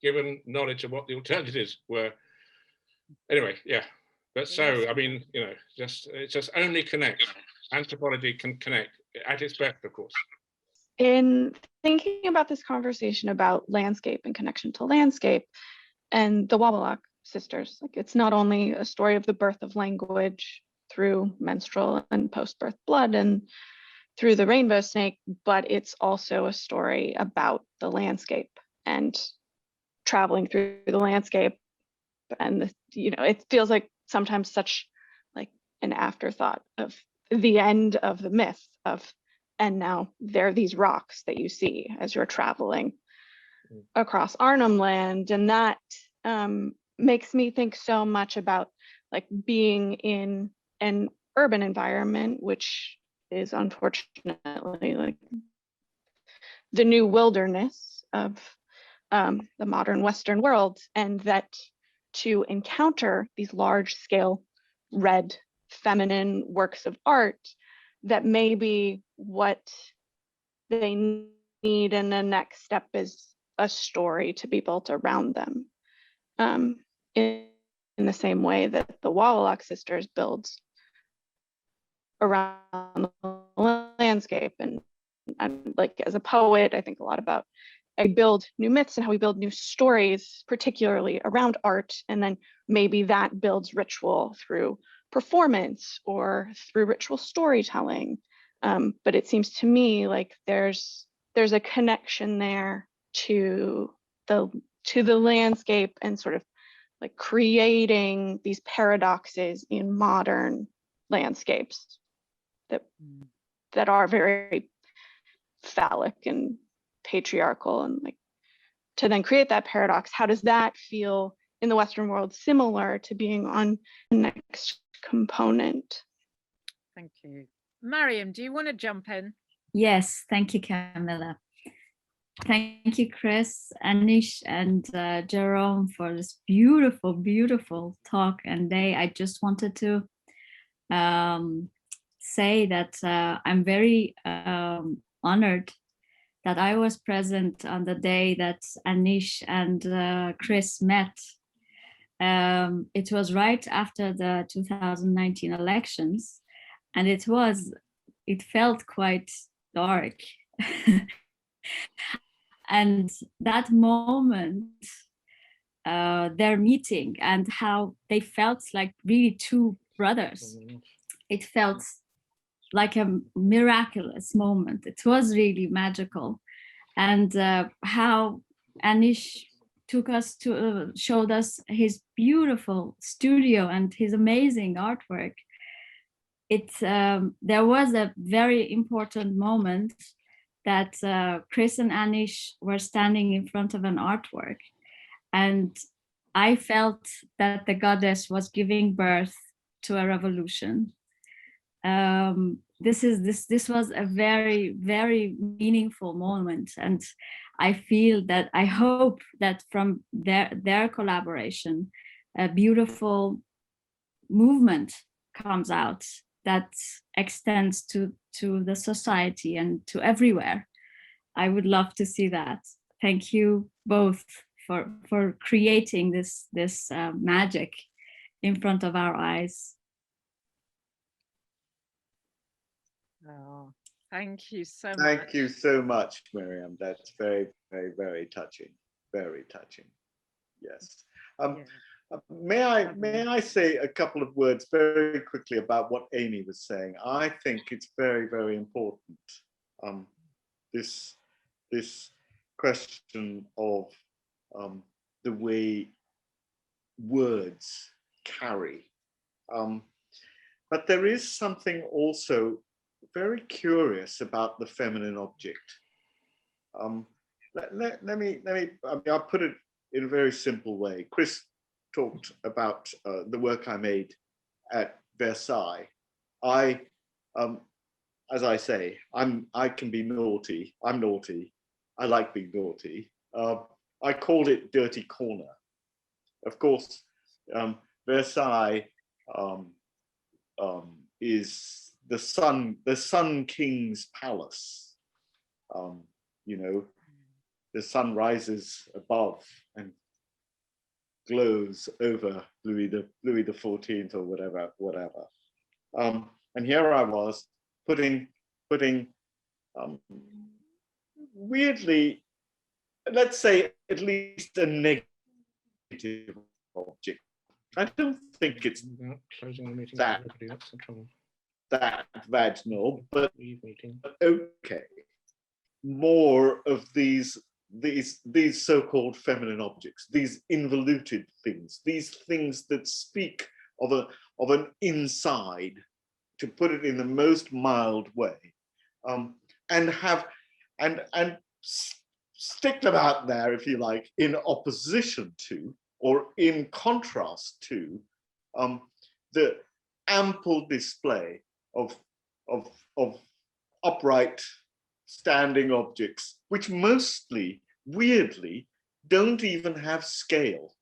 given knowledge of what the alternatives were. Anyway, yeah. But so, I mean, it's just only connect. Anthropology can connect at its best, of course. In thinking about this conversation about landscape and connection to landscape and the Wawalak sisters, like, it's not only a story of the birth of language through menstrual and post-birth blood and through the rainbow snake, but it's also a story about the landscape and traveling through the landscape. And it feels like sometimes such like an afterthought of the end of the myth of, and now there are these rocks that you see as you're traveling across Arnhem Land. And that makes me think so much about like being in an urban environment, which is unfortunately like the new wilderness of the modern Western world, and that to encounter these large scale red feminine works of art, that maybe what they need in the next step is a story to be built around them, in the same way that the Wawalak sisters builds around the landscape. And like, as a poet, I think a lot about how we build new myths and how we build new stories, particularly around art, and then maybe that builds ritual through performance or through ritual storytelling. But it seems to me like there's a connection there to the landscape and sort of like creating these paradoxes in modern landscapes that are very phallic and patriarchal. And like, to then create that paradox, how does that feel in the Western world, similar to being on the next component? Thank you. Mariam, do you want to jump in? Yes, thank you, Camilla. Thank you, Chris, Anish, and Jerome, for this beautiful, beautiful talk and day. I just wanted to say that I'm very honored that I was present on the day that Anish and Chris met. It was right after the 2019 elections, and it felt quite dark. And that moment, their meeting and how they felt like really two brothers, it felt like a miraculous moment. It was really magical. And how Anish took us to, showed us his beautiful studio and his amazing artwork. There was a very important moment that Chris and Anish were standing in front of an artwork, and I felt that the goddess was giving birth to a revolution. This was a very, very meaningful moment, and I hope that from their collaboration, a beautiful movement comes out that extends to the society and to everywhere. I would love to see that. Thank you both for creating this magic in front of our eyes. Oh, thank you so much. Thank you so much, Miriam. That's very, very, very touching. Very touching. Yes. May I say a couple of words very quickly about what Amy was saying? I think it's very, very important. This question of the way words carry. But there is something also very curious about the feminine object. Let me I'll put it in a very simple way. Chris talked about the work I made at Versailles, as I say, I can be naughty. I'm naughty. I like being naughty. I called it Dirty Corner. Of course, Versailles is the Sun King's palace. You know, the sun rises above and glows over Louis the 14th or whatever. And here I was putting weirdly, let's say at least a negative object. I don't think it's that vaginal, but okay. More of these so-called feminine objects, these involuted things, these things that speak of an inside, to put it in the most mild way, and stick them out there, if you like, in opposition to or in contrast to the ample display of upright standing objects, which mostly, weirdly, don't even have scale.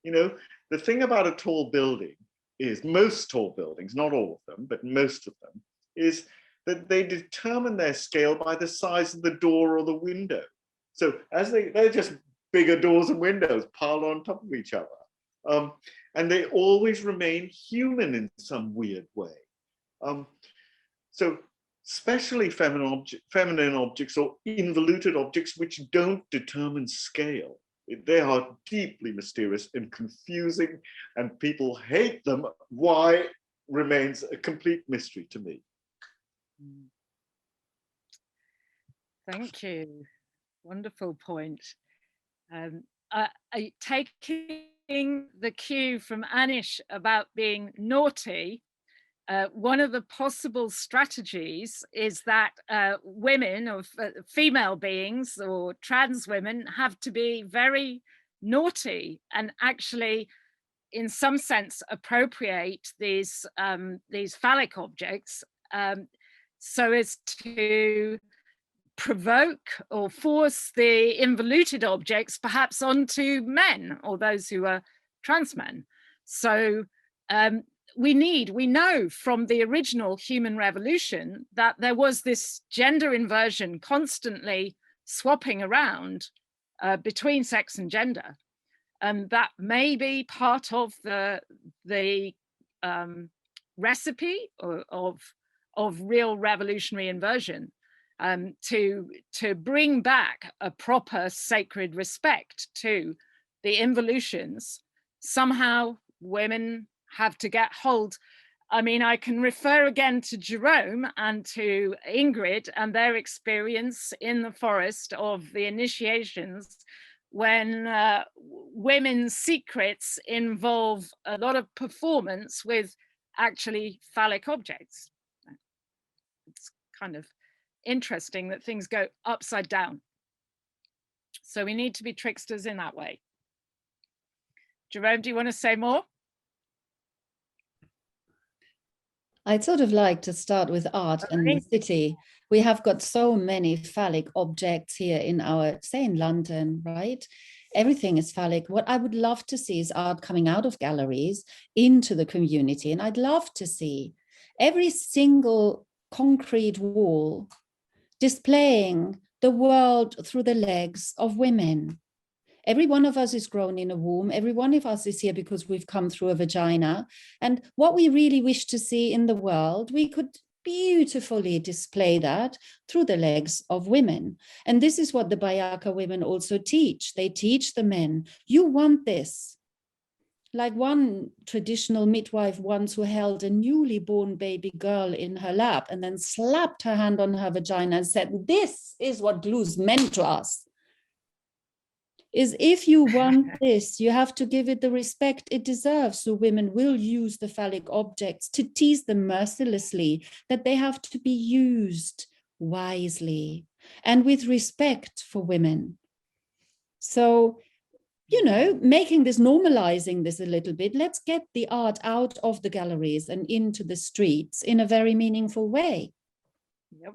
You know, the thing about a tall building is, most tall buildings, not all of them, but most of them, is that they determine their scale by the size of the door or the window. So as they're just bigger doors and windows piled on top of each other. And they always remain human in some weird way. So especially feminine objects or involuted objects which don't determine scale. They are deeply mysterious and confusing, and people hate them. Why remains a complete mystery to me. Thank you. Wonderful point. Taking the cue from Anish about being naughty, one of the possible strategies is that women or female beings or trans women have to be very naughty and actually, in some sense, appropriate these phallic objects so as to provoke or force the involuted objects perhaps onto men or those who are trans men. So we know from the original human revolution that there was this gender inversion constantly swapping around between sex and gender. And that may be part of the recipe of real revolutionary inversion, to bring back a proper sacred respect to the involutions. Somehow women have to get hold. I mean, I can refer again to Jerome and to Ingrid and their experience in the forest of the initiations, when women's secrets involve a lot of performance with actually phallic objects. It's kind of interesting that things go upside down. So we need to be tricksters in that way. Jerome, do you want to say more? I'd sort of like to start with art and the city. We have got so many phallic objects here in our, say in London, right? Everything is phallic. What I would love to see is art coming out of galleries into the community. And I'd love to see every single concrete wall displaying the world through the legs of women. Every one of us is grown in a womb. Every one of us is here because we've come through a vagina. And what we really wish to see in the world, we could beautifully display that through the legs of women. And this is what the Bayaka women also teach. They teach the men, you want this. Like one traditional midwife once, who held a newly born baby girl in her lap and then slapped her hand on her vagina and said, this is what glue's meant to us. Is if you want this, you have to give it the respect it deserves. So women will use the phallic objects to tease them mercilessly, that they have to be used wisely and with respect for women. So you know, making this, normalizing this a little bit. Let's get the art out of the galleries and into the streets in a very meaningful way. Yep.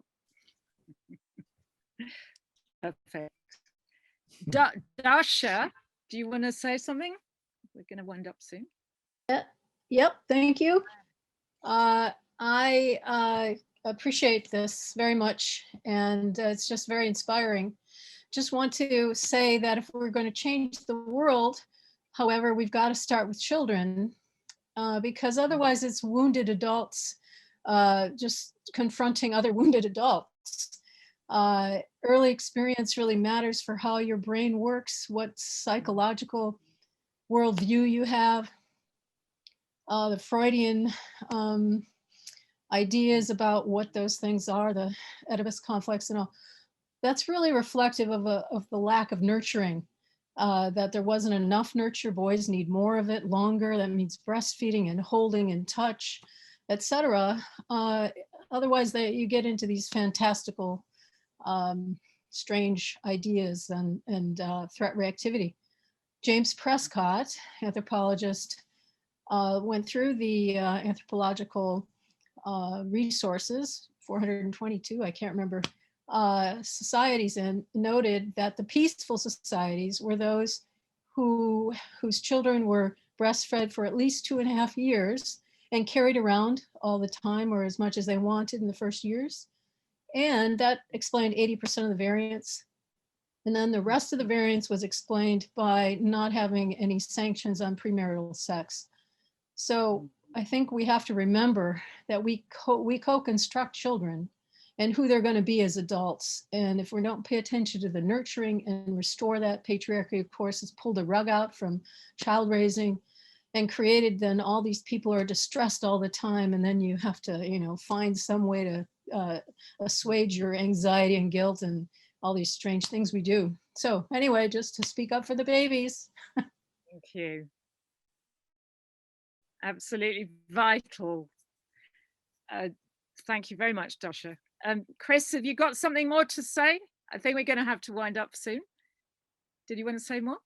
Perfect. Dasha, do you want to say something? We're going to wind up soon. Yep, thank you. I appreciate this very much, and it's just very inspiring. Just want to say that if we're going to change the world, however, we've got to start with children, because otherwise it's wounded adults just confronting other wounded adults. Early experience really matters for how your brain works, what psychological worldview you have. The Freudian ideas about what those things are, the Oedipus complex and all, that's really reflective of the lack of nurturing, that there wasn't enough nurture. Boys need more of it, longer. That means breastfeeding and holding and touch, etc. Otherwise, you get into these fantastical, strange ideas and threat reactivity. James Prescott, anthropologist, went through the anthropological resources, 422, I can't remember, societies, and noted that the peaceful societies were those whose children were breastfed for at least 2.5 years and carried around all the time or as much as they wanted in the first years. And that explained 80% of the variance. And then the rest of the variance was explained by not having any sanctions on premarital sex. So I think we have to remember that we co-construct children and who they're going to be as adults. And if we don't pay attention to the nurturing and restore that, patriarchy, of course, has pulled the rug out from child raising and created, then all these people are distressed all the time. And then you have to, you know, find some way to assuage your anxiety and guilt and all these strange things we do. So anyway, just to speak up for the babies. Thank you. Absolutely vital. Thank you very much, Dasha. Chris, have you got something more to say? I think we're going to have to wind up soon. Did you want to say more?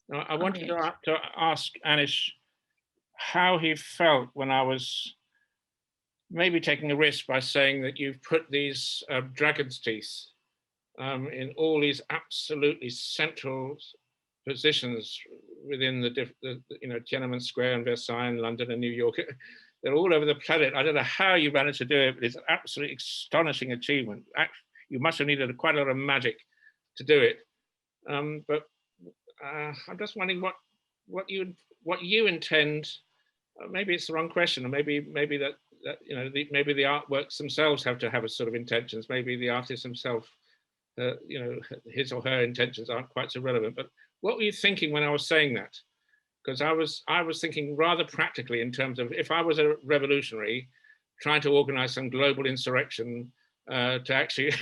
No, I wanted to ask Anish how he felt when I was maybe taking a risk by saying that you've put these dragon's teeth in all these absolutely central positions within the you know, Tiananmen Square and Versailles and London and New York. They're all over the planet. I don't know how you managed to do it, but it's an absolutely astonishing achievement. You must have needed quite a lot of magic to do it. But I'm just wondering what you intend. Maybe it's the wrong question, or maybe that you know, maybe the artworks themselves have to have a sort of intentions. Maybe the artist himself, you know, his or her intentions aren't quite so relevant. But what were you thinking when I was saying that? Because I was thinking rather practically in terms of, if I was a revolutionary trying to organize some global insurrection to actually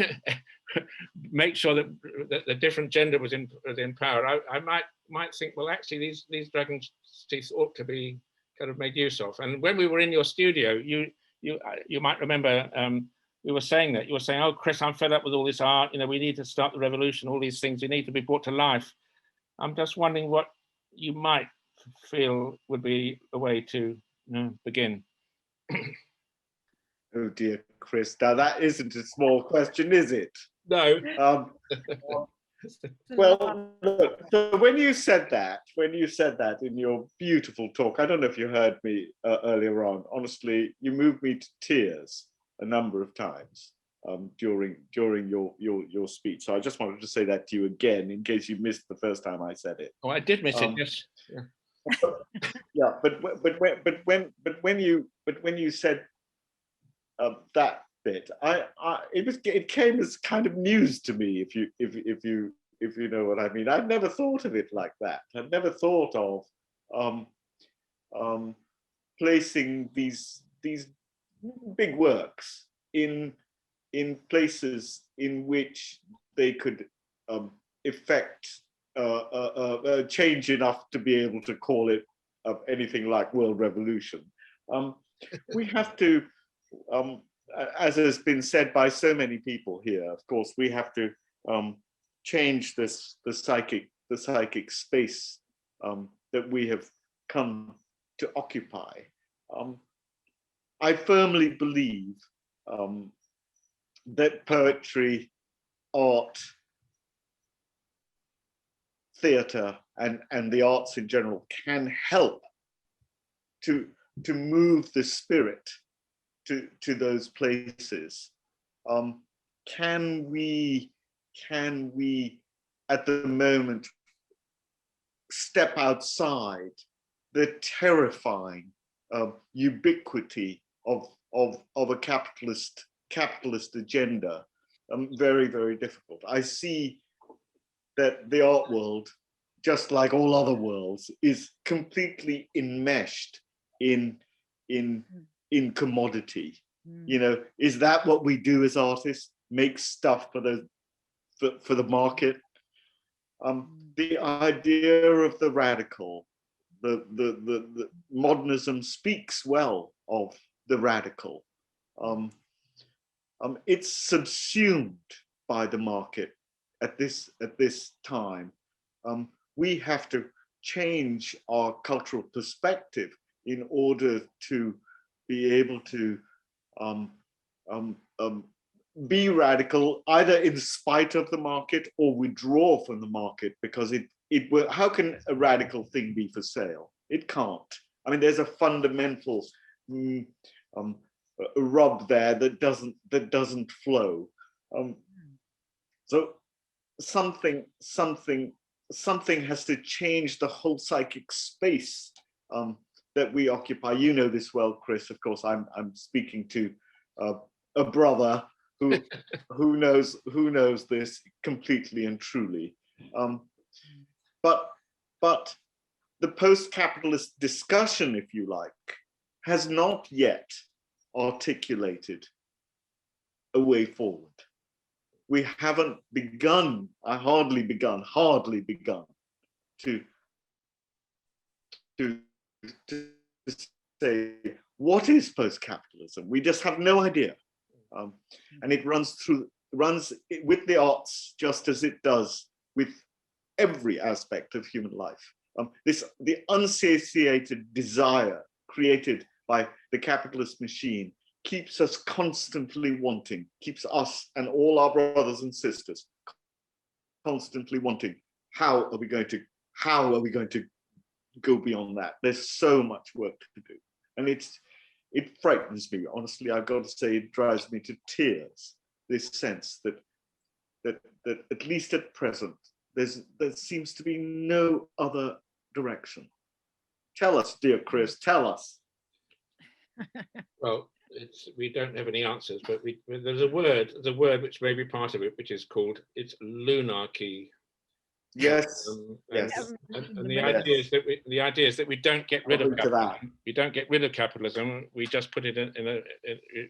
make sure that the different gender was in power, I might think, well, actually these dragon's teeth ought to be kind of made use of. And when we were in your studio, you might remember we were saying that. You were saying, oh, Chris, I'm fed up with all this art. You know, we need to start the revolution. All these things, we need to be brought to life. I'm just wondering what you might feel would be a way to begin. Oh dear, Chris, now that isn't a small question, is it? No. Well, look, so when you said that in your beautiful talk, I don't know if you heard me earlier on, honestly, you moved me to tears a number of times during your speech. So I just wanted to say that to you again, in case you missed the first time I said it. Oh, I did miss it, yes. Yeah. Yeah, but when you said that bit, it came as kind of news to me, if you know what I mean. I'd never thought of it like that. I'd never thought of placing these big works in places in which they could effect change enough to be able to call it anything like world revolution. We have to, as has been said by so many people here, of course, we have to change the psychic space that we have come to occupy. I firmly believe that poetry, art, theatre, and the arts in general can help to move the spirit to those places. Can we at the moment step outside the terrifying ubiquity of a capitalist agenda? Very, very difficult. I see that the art world, just like all other worlds, is completely enmeshed in commodity. You know, is that what we do as artists? Make stuff for the market? The idea of the radical, the modernism speaks well of the radical. It's subsumed by the market at this time. We have to change our cultural perspective in order to be able to be radical, either in spite of the market or withdraw from the market, because it will. How can a radical thing be for sale? It can't. I mean, there's a fundamental rub there that doesn't flow. So something has to change the whole psychic space that we occupy. You know this well, Chris. Of course, I'm speaking to a brother who knows this completely and truly. But the post-capitalist discussion, if you like, has not yet articulated a way forward. We haven't begun, hardly begun to say, what is post-capitalism? We just have no idea. And it runs with the arts just as it does with every aspect of human life. The unsatiated desire created by the capitalist machine keeps us constantly wanting, keeps us and all our brothers and sisters constantly wanting. How are we going to go beyond that? There's so much work to do, and it frightens me. Honestly, I've got to say, it drives me to tears. This sense that at least at present, there seems to be no other direction. Tell us, dear Chris. Tell us. Well, we don't have any answers, but there's a word which may be part of it, which is called lunarchy. Yes. Yes. And the idea is that we don't get rid of capitalism. We don't get rid of capitalism. We just put it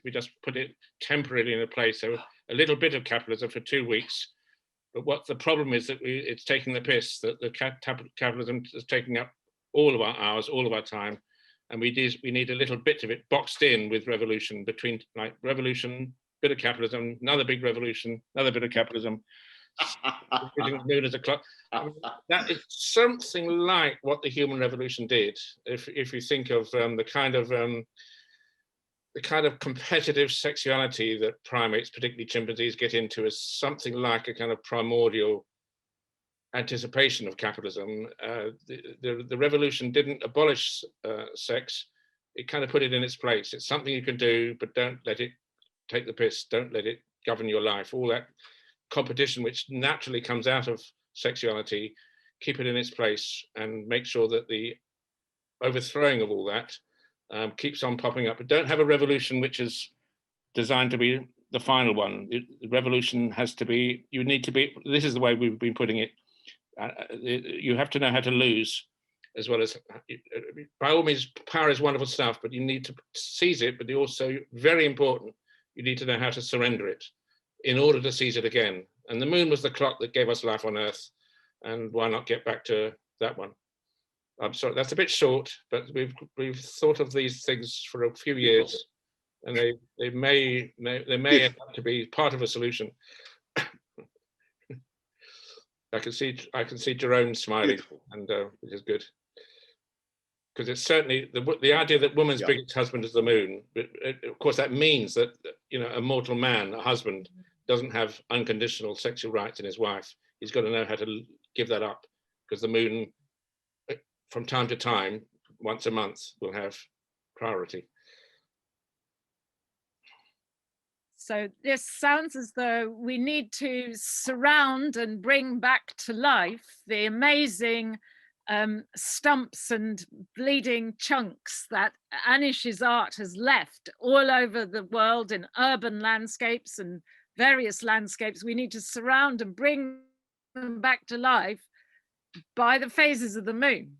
we just put it temporarily in a place. So a little bit of capitalism for 2 weeks. But what the problem is that it's taking the piss. That the capitalism is taking up all of our hours, all of our time. And we need a little bit of it boxed in with revolution, between like revolution, bit of capitalism, another big revolution, another bit of capitalism. Noon as a clock. I mean, that is something like what the human revolution did. If you think of the kind of competitive sexuality that primates, particularly chimpanzees, get into, is something like a kind of primordial anticipation of capitalism. The revolution didn't abolish sex, it kind of put it in its place. It's something you can do, but don't let it take the piss, don't let it govern your life. All that competition which naturally comes out of sexuality, keep it in its place and make sure that the overthrowing of all that keeps on popping up. But don't have a revolution which is designed to be the final one. The revolution has to be, you need to be, this is the way we've been putting it, you have to know how to lose, as well as, by all means, power is wonderful stuff, but you need to seize it, but you also, very important, you need to know how to surrender it in order to seize it again. And the moon was the clock that gave us life on Earth, and why not get back to that one? I'm sorry, that's a bit short, but we've thought of these things for a few years, and they may end up to be part of a solution. I can see Jerome smiling, and which is good, because it's certainly the idea that woman's biggest husband is the moon. Of course, that means that, you know, a mortal man, a husband, doesn't have unconditional sexual rights in his wife. He's got to know how to give that up, because the moon, from time to time, once a month, will have priority. So this sounds as though we need to surround and bring back to life the amazing stumps and bleeding chunks that Anish's art has left all over the world in urban landscapes and various landscapes. We need to surround and bring them back to life by the phases of the moon,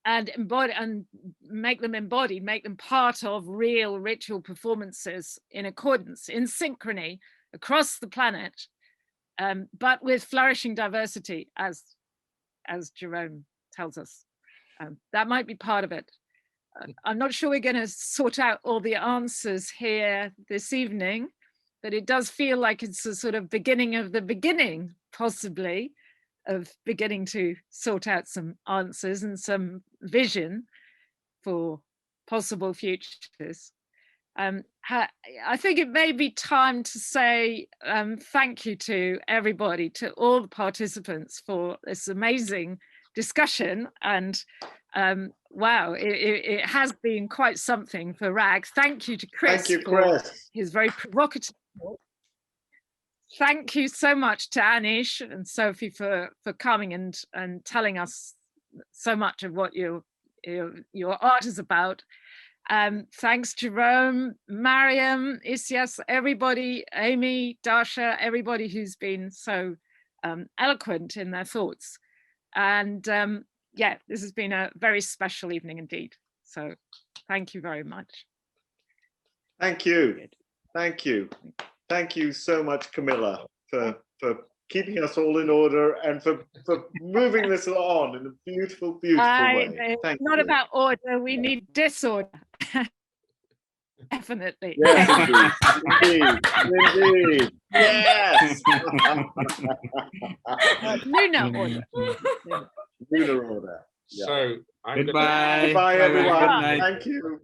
and embody and make them embodied, make them part of real ritual performances in accordance, in synchrony across the planet, but with flourishing diversity, as Jerome tells us. That might be part of it. I'm not sure we're going to sort out all the answers here this evening, but it does feel like it's a sort of beginning of the beginning, possibly, of beginning to sort out some answers and some vision for possible futures. I think it may be time to say thank you to everybody, to all the participants, for this amazing discussion. And wow, it has been quite something for RAG. Thank you to Chris, for his very provocative talk. Thank you so much to Anish and Sophie for coming and telling us so much of what your art is about. Thanks Jerome, Mariam, Isyas, everybody, Amy, Dasha, everybody who's been so eloquent in their thoughts. And yeah, this has been a very special evening indeed. So thank you very much. Thank you. Thank you. Thank you so much, Camilla, for keeping us all in order and for moving this on in a beautiful, beautiful way. It's not about order, we need disorder. Definitely. Yes, indeed. Indeed. Yes. Lunar order. Lunar order. Yeah. So, goodbye. Goodbye, everyone. Good night. Thank you.